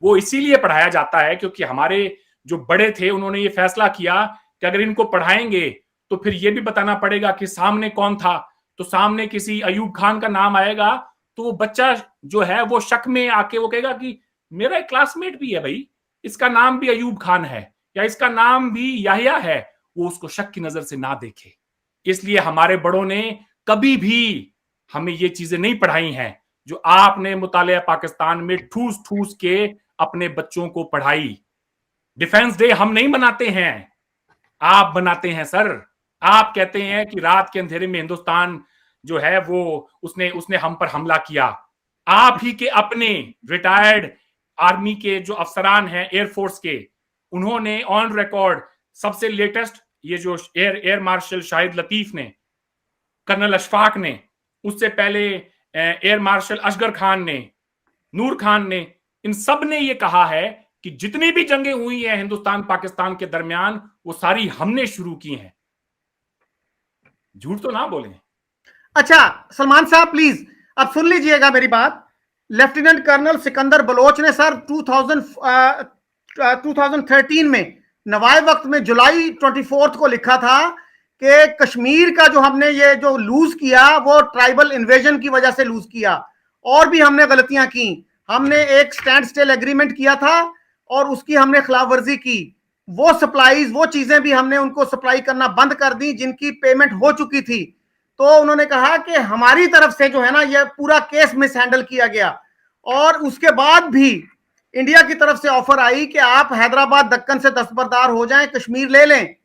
वो इसीलिए पढ़ाया जाता है क्योंकि हमारे जो बड़े थे उन्होंने ये फैसला किया कि अगर इनको पढ़ाएंगे तो फिर ये भी बताना पड़ेगा कि सामने कौन था। तो सामने किसी अयूब खान का नाम आएगा तो वो बच्चा जो है वो शक में आके वो कहेगा कि मेरा एक क्लासमेट भी है भाई, इसका नाम भी अयूब खान है या इसका नाम भी याहिया है, वो उसको शक की नजर से ना देखे। इसलिए हमारे बड़ों ने कभी भी हमें ये चीजें नहीं पढ़ाई हैं जो आपने मुतालिया पाकिस्तान में ठूस ठूस के अपने बच्चों को पढ़ाई। डिफेंस डे हम नहीं बनाते हैं, आप बनाते हैं सर। आप कहते हैं कि रात के अंधेरे में हिंदुस्तान जो है वो उसने हम पर हमला किया। आप ही के अपने रिटायर्ड आर्मी के जो अफसरान हैं, एयरफोर्स के, उन्होंने ऑन रिकॉर्ड सबसे लेटेस्ट ये जो एयर मार्शल शाहिद लतीफ ने, कर्नल अशफाक ने, उससे पहले एयर मार्शल असगर खान ने, नूर खान ने, इन सब ने ये कहा है कि जितनी भी जंगें हुई हैं हिंदुस्तान पाकिस्तान के दरमियान वो सारी हमने शुरू की हैं। झूठ तो ना बोलें। अच्छा सलमान साहब प्लीज अब सुन लीजिएगा मेरी बात। लेफ्टिनेंट कर्नल सिकंदर बलोच ने सर 2013 में नवाए वक्त में जुलाई 24 को लिखा था कि कश्मीर का जो हमने ये जो लूज किया वो ट्राइबल इन्वेजन की वजह से लूज किया, और भी हमने गलतियां की। हमने एक स्टैंड स्टिल एग्रीमेंट किया था और उसकी हमने खिलाफ वर्जी की। वो सप्लाईज वो चीजें भी हमने उनको सप्लाई करना बंद कर दी जिनकी पेमेंट हो चुकी थी। तो उन्होंने कहा कि हमारी तरफ से जो है ना ये पूरा केस मिस हैंडल किया गया। और उसके बाद भी इंडिया की तरफ से ऑफर आई कि आप हैदराबाद दक्कन से दस्तबरदार हो जाएं, कश्मीर ले लें।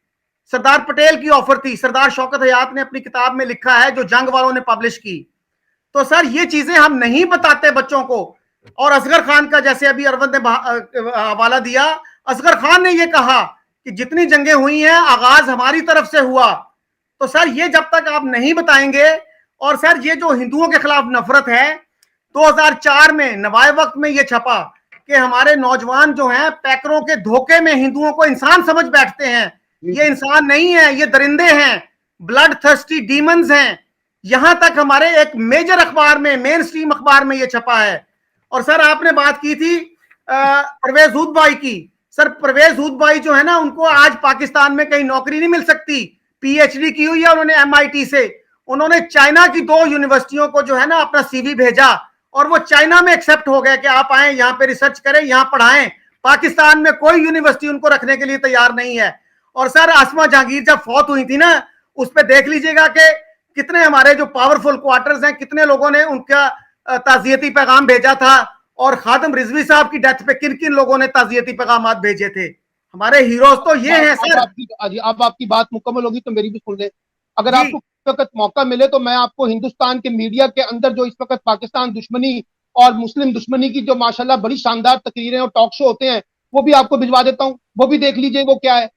सरदार पटेल की ऑफर थी, सरदार शौकत हयात ने अपनी किताब में लिखा है जो जंग वालों ने पब्लिश की। तो सर ये चीजें हम नहीं बताते बच्चों को। और असगर खान का जैसे अभी अरविंद ने हवाला दिया, असगर खान ने ये कहा कि जितनी जंगें हुई हैं आगाज हमारी तरफ से हुआ। तो सर ये जब तक आप नहीं बताएंगे, और सर ये जो हिंदुओं के खिलाफ नफरत है, 2004 में नवाए वक्त में ये छपा कि हमारे नौजवान जो हैं पैकरों के धोखे में हिंदुओं को इंसान समझ बैठते हैं। ये इंसान नहीं है, ये दरिंदे हैं, ब्लड थर्स्टी डीमंस हैं। यहां तक हमारे एक मेजर अखबार में, मेन स्ट्रीम अखबार में ये छपा है। और सर आपने बात की थी परवेज हुद भाई की। सर परवेज हुद भाई जो है ना, उनको आज पाकिस्तान में कहीं नौकरी नहीं मिल सकती। पीएचडी की हुई है उन्होंने एमआईटी से। उन्होंने चाइना की 2 यूनिवर्सिटियों को जो है ना अपना सीवी भेजा और वो चाइना में एक्सेप्ट हो गए कि आप आए यहाँ पे रिसर्च करें, यहाँ पढ़ाएं। पाकिस्तान में कोई यूनिवर्सिटी उनको रखने के लिए तैयार नहीं है। और सर आसमा जहांगीर जब फौत हुई थी ना, उस पर देख लीजिएगा कि कितने हमारे जो पावरफुल क्वार्टर्स हैं, कितने लोगों ने उनका ताजियती पैगाम भेजा था। और खादिम रिजवी साहब की डेथ पे किन किन लोगों ने ताजियती पैगाम भेजे थे। हमारे हीरोज तो ये हैं सर। अब आपकी बात मुकम्मल होगी तो मेरी भी सुन ले। अगर आपको इस वक्त मौका मिले तो मैं आपको हिंदुस्तान के मीडिया के अंदर जो इस वक्त पाकिस्तान दुश्मनी और मुस्लिम दुश्मनी की जो माशाल्लाह बड़ी शानदार तकरीरें और टॉक शो होते हैं वो भी आपको भिजवा देता हूं, वो भी देख लीजिए वो क्या है।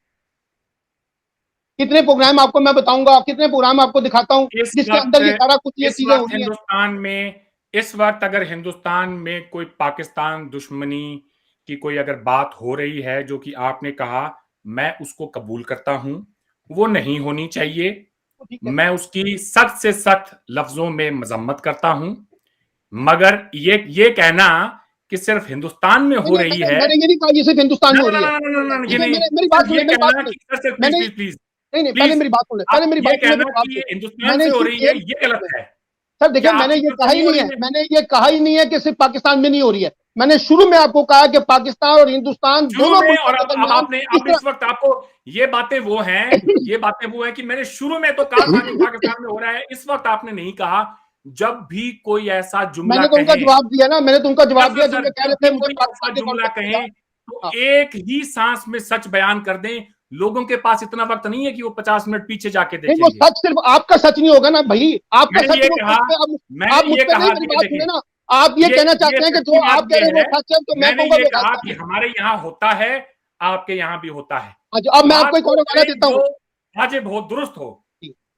कितने प्रोग्राम आपको मैं बताऊंगा, कितने प्रोग्राम आपको दिखाता हूं जिसके अंदर ये सारा कुछ ये चीजें हो रही है। हिंदुस्तान में इस वक्त अगर हिंदुस्तान में कोई पाकिस्तान दुश्मनी की कोई अगर बात हो रही है जो कि आपने कहा, मैं उसको कबूल करता हूं, वो नहीं होनी चाहिए। मैं उसकी सख्त से सख्त लफ्जों में मजम्मत करता हूं। मगर ये कहना कि सिर्फ हिंदुस्तान में हो रही है, मैंने ये नहीं कहा ये सिर्फ हिंदुस्तान में हो रही है। मेरी बात सुनिए, प्लीज नहीं पहले मेरी बात सुनिए, पहले मेरी बात सुनिए। हिंदुस्तान से हो रही है ये गलत है सर। देखिए मैंने ये कहा ही नहीं है, मैंने ये कहा ही नहीं है कि सिर्फ पाकिस्तान में नहीं हो रही है। मैंने शुरू में आपको कहा कि पाकिस्तान और हिंदुस्तान दोनों में। और आपने इस वक्त आपको ये बातें वो हैं कि मैंने शुरू में तो कहा था कि पाकिस्तान में हो रहा है। इस वक्त आपने नहीं कहा। जब भी कोई ऐसा जुमला मैंने तो उनका जवाब दिया ना, मैंने तो उनका जवाब दिया। जो कह रहे थे मुझे पाकिस्तान जुमला कहें तो एक ही सांस में सच बयान कर दें। लोगों के पास इतना वक्त नहीं है कि वो 50 मिनट पीछे जाके देखेंगे। वो सच सिर्फ आपका सच नहीं होगा ना भाई, आपका सच आप मुझ पे नहीं, मेरी बात सुने ना। आप ये कहना चाहते हैं कि जो आप कह रहे हैं वो सच है, तो मैं कहूंगा ये कहा कि हमारे यहाँ होता है, आपके यहाँ भी होता है। अब मैं आपको एक और हवाला देता हूँ, आज बहुत दुरुस्त हो।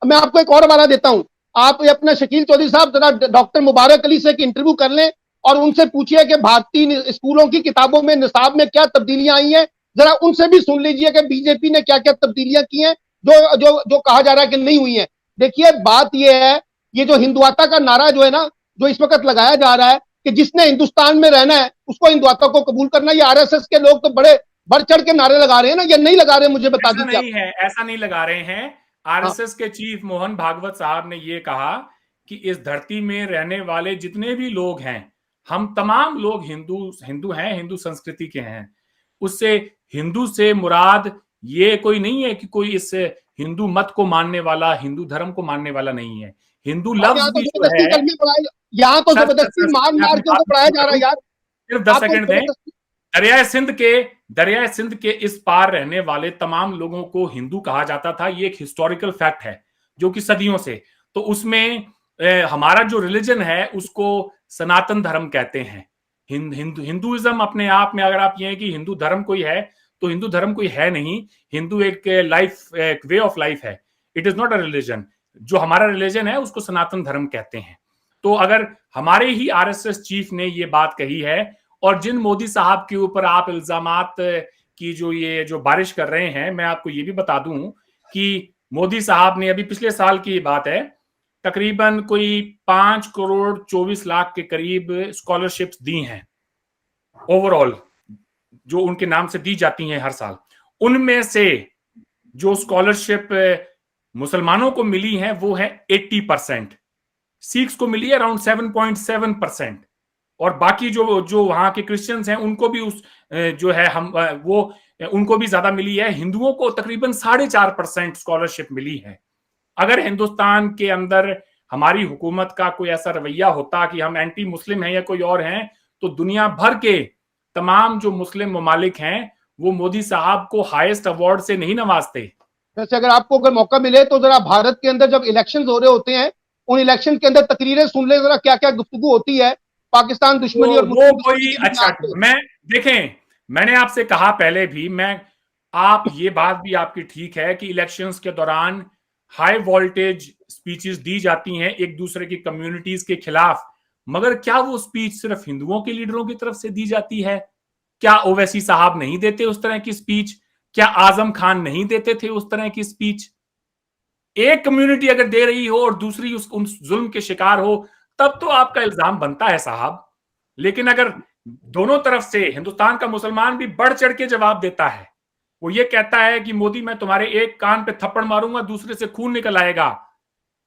मैं आपको एक और हवाला देता हूँ। आप अपना शकील चौधरी साहब जरा डॉक्टर मुबारक अली से एक इंटरव्यू कर लें और उनसे पूछिए कि भारतीय स्कूलों की किताबों में निसाब में क्या तब्दीलियां आई हैं। जरा उनसे भी सुन लीजिए कि बीजेपी ने क्या क्या तब्दीलियां की हैं जो जो जो कहा जा रहा है कि नहीं हुई है। देखिए बात यह है, ये जो हिंदुआता का नारा जो है ना, जो इस वक्त लगाया जा रहा है कि जिसने हिंदुस्तान में रहना है उसको हिंदुआता को कबूल करना, ये आरएसएस के लोग तो बड़े बढ़ चढ़ के नारे लगा रहे हैं ना, या नहीं लगा रहे? मुझे बता दीजिए। ऐसा नहीं लगा रहे हैं। आरएसएस के चीफ मोहन भागवत साहब ने यह कहा कि इस धरती में रहने वाले जितने भी लोग हैं, हम तमाम लोग हिंदू हैं, हिंदू संस्कृति के हैं। उससे हिंदू से मुराद ये कोई नहीं है कि कोई इस हिंदू मत को मानने वाला, हिंदू धर्म को मानने वाला नहीं है। हिंदू लफ्ज भी जो है यहाँ तो जबरदस्ती मार के पढ़ाया जा रहा है यार। सिर्फ 10 सेकंड दें। दरियाए सिंध के इस पार रहने वाले तमाम लोगों को हिंदू कहा जाता था। ये एक हिस्टोरिकल फैक्ट है जो कि सदियों से, तो उसमें हमारा जो रिलीजन है उसको सनातन धर्म कहते हैं। हिंदुइज्म अपने आप में, अगर आप ये है कि हिंदू धर्म कोई है तो हिंदू धर्म कोई है नहीं। हिंदू एक लाइफ, एक वे ऑफ लाइफ है। It is not a religion. जो हमारा रिलीजन है उसको सनातन धर्म कहते हैं। तो अगर हमारे ही आरएसएस चीफ ने ये बात कही है, और जिन मोदी साहब के ऊपर आप इल्जामात की जो बारिश कर रहे हैं, मैं आपको ये भी बता दूं कि मोदी साहब ने, अभी पिछले साल की बात है, तकरीबन कोई 5 करोड़ 24 लाख के करीब स्कॉलरशिप्स दी हैं ओवरऑल, जो उनके नाम से दी जाती हैं हर साल। उनमें से जो स्कॉलरशिप मुसलमानों को मिली है वो है 80%, सिख्स को मिली है अराउंड 7.7%, और बाकी जो वहां के क्रिश्चियंस हैं उनको भी उस जो है हम वो उनको भी ज्यादा मिली है। हिंदुओं को तकरीबन 4.5% स्कॉलरशिप मिली है। अगर हिंदुस्तान के अंदर हमारी हुकूमत का कोई ऐसा रवैया होता कि हम एंटी मुस्लिम हैं या कोई और हैं, तो दुनिया भर के तमाम जो मुस्लिम ममालिक हैं वो मोदी साहब को हाईएस्ट अवार्ड से नहीं नवाजते। वैसे अगर आपको अगर मौका मिले तो जरा भारत के अंदर जब इलेक्शंस हो रहे होते हैं, उन इलेक्शन के अंदर तकरीरें सुन ले जरा, क्या क्या गुफ्तगू होती है पाकिस्तान दुश्मनी और वो कोई अच्छा, मैं देखें, मैंने आपसे कहा पहले भी, आप ये बात भी आपकी ठीक है कि इलेक्शंस के दौरान हाई वोल्टेज स्पीचेस दी जाती हैं एक दूसरे की कम्युनिटीज के खिलाफ, मगर क्या वो स्पीच सिर्फ हिंदुओं के लीडरों की तरफ से दी जाती है? क्या ओवैसी साहब नहीं देते उस तरह की स्पीच? क्या आजम खान नहीं देते थे उस तरह की स्पीच? एक कम्युनिटी अगर दे रही हो और दूसरी उन जुल्म के शिकार हो, तब तो आपका इल्जाम बनता है साहब। लेकिन अगर दोनों तरफ से हिंदुस्तान का मुसलमान भी बढ़ चढ़ के जवाब देता है, वो ये कहता है कि मोदी मैं तुम्हारे एक कान पे थप्पड़ मारूंगा, दूसरे से खून निकल आएगा।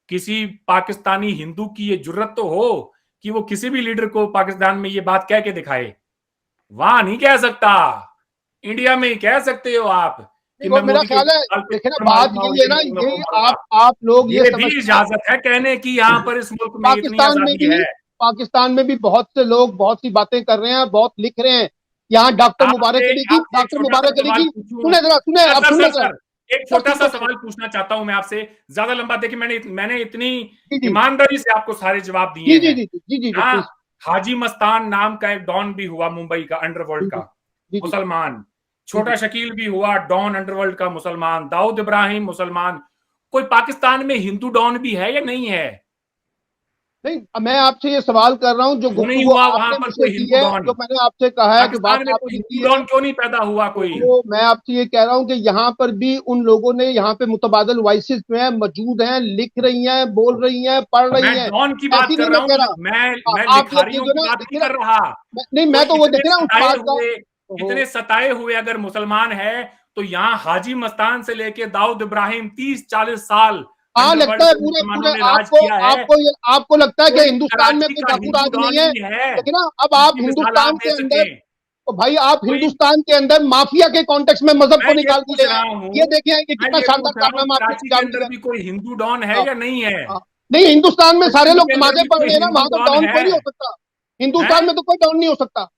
किसी पाकिस्तानी हिंदू की ये जुर्रत तो हो कि वो किसी भी लीडर को पाकिस्तान में ये बात कह के दिखाए। वहां नहीं कह सकता, इंडिया में ही कह सकते हो आप कि मैं मेरा ख्याल है, देखिए ना, बात ये है ना, ये आप लोग ये भी इजाजत है कहने की यहाँ पर इस मुल्क में इतनी आजादी है। पाकिस्तान में भी बहुत से लोग बहुत सी बातें कर रहे हैं, बहुत लिख रहे हैं। यहाँ डॉक्टर मुबारक अली की, डॉक्टर मुबारक अली की, सुने जरा, सुने आप, सुने सर, एक छोटा सा सवाल पूछना चाहता हूं मैं आपसे, ज्यादा लंबा देखिए, मैंने इतनी ईमानदारी से आपको सारे जवाब दिए हैं। हाजी मस्तान नाम का एक डॉन भी हुआ मुंबई का, अंडरवर्ल्ड का मुसलमान। छोटा शकील भी हुआ डॉन अंडरवर्ल्ड का मुसलमान। दाऊद इब्राहिम मुसलमान। कोई पाकिस्तान में हिंदू डॉन भी है या नहीं है? नहीं, मैं आपसे ये सवाल कर रहा हूँ जो नहीं हुआ वहां पर कोई हिंदू डॉन, जो मैंने आपसे कहा है कि बात हिंदू डॉन क्यों नहीं पैदा हुआ कोई? तो मैं आपसे ये कह रहा हूँ कि यहाँ पर भी उन लोगों ने, यहाँ पे मुतबादल वॉइसेस जो है मौजूद हैं, लिख रही हैं, बोल रही हैं, पढ़ रही हैं। डॉन की बात कर रहा हूँ मैं लिखारियों की बात नहीं कर रहा। नहीं, मैं तो वो देख रहा हूँ, इतने सताए हुए अगर मुसलमान है तो यहाँ हाजी मस्तान से लेके दाऊद इब्राहिम 30-40 साल लगता है पूरे आपको लगता है कि हिंदुस्तान में कोई डाकू राज नहीं है, लेकिन अब आप हिंदुस्तान के अंदर, तो भाई आप हिंदुस्तान के अंदर माफिया के कॉन्टेक्स्ट में मजहब को निकाल के ये देखें कि कितना शानदार कारनामा आपके कोई हिंदू डॉन है या नहीं है? नहीं, हिंदुस्तान में सारे लोग नमाजें पढ़ रहे हैं ना, वहां तो डॉन कोई नहीं हो सकता। हिंदुस्तान में तो कोई डॉन नहीं हो सकता,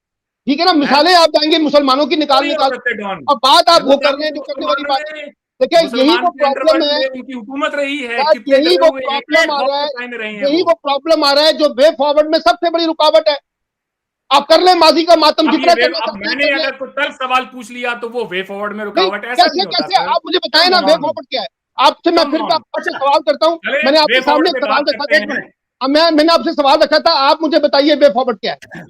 ठीक है ना। मिसालें आप जाएंगे मुसलमानों की निकाल और बात आप वो कर रहे हैं जो करने वाली बात है। देखिए, यही वो प्रॉब्लम है, उनकी हुकूमत रही है, यही वो प्रॉब्लम आ रहा है, यही वो प्रॉब्लम आ रहा है जो वे फॉरवर्ड में सबसे बड़ी रुकावट है। आप कर ले माजी का मातम जितना करना। मैंने अगर कोई तर्क सवाल पूछ लिया तो वो वे फॉरवर्ड में रुकावट है? कैसे आप मुझे बताएं ना वे फॉरवर्ड क्या है? आपसे मैं फिर आपसे सवाल करता हूँ, मैंने आपके सामने सवाल रखा था, मैंने आपसे सवाल रखा था, आप मुझे बताइए वे फॉरवर्ड क्या है?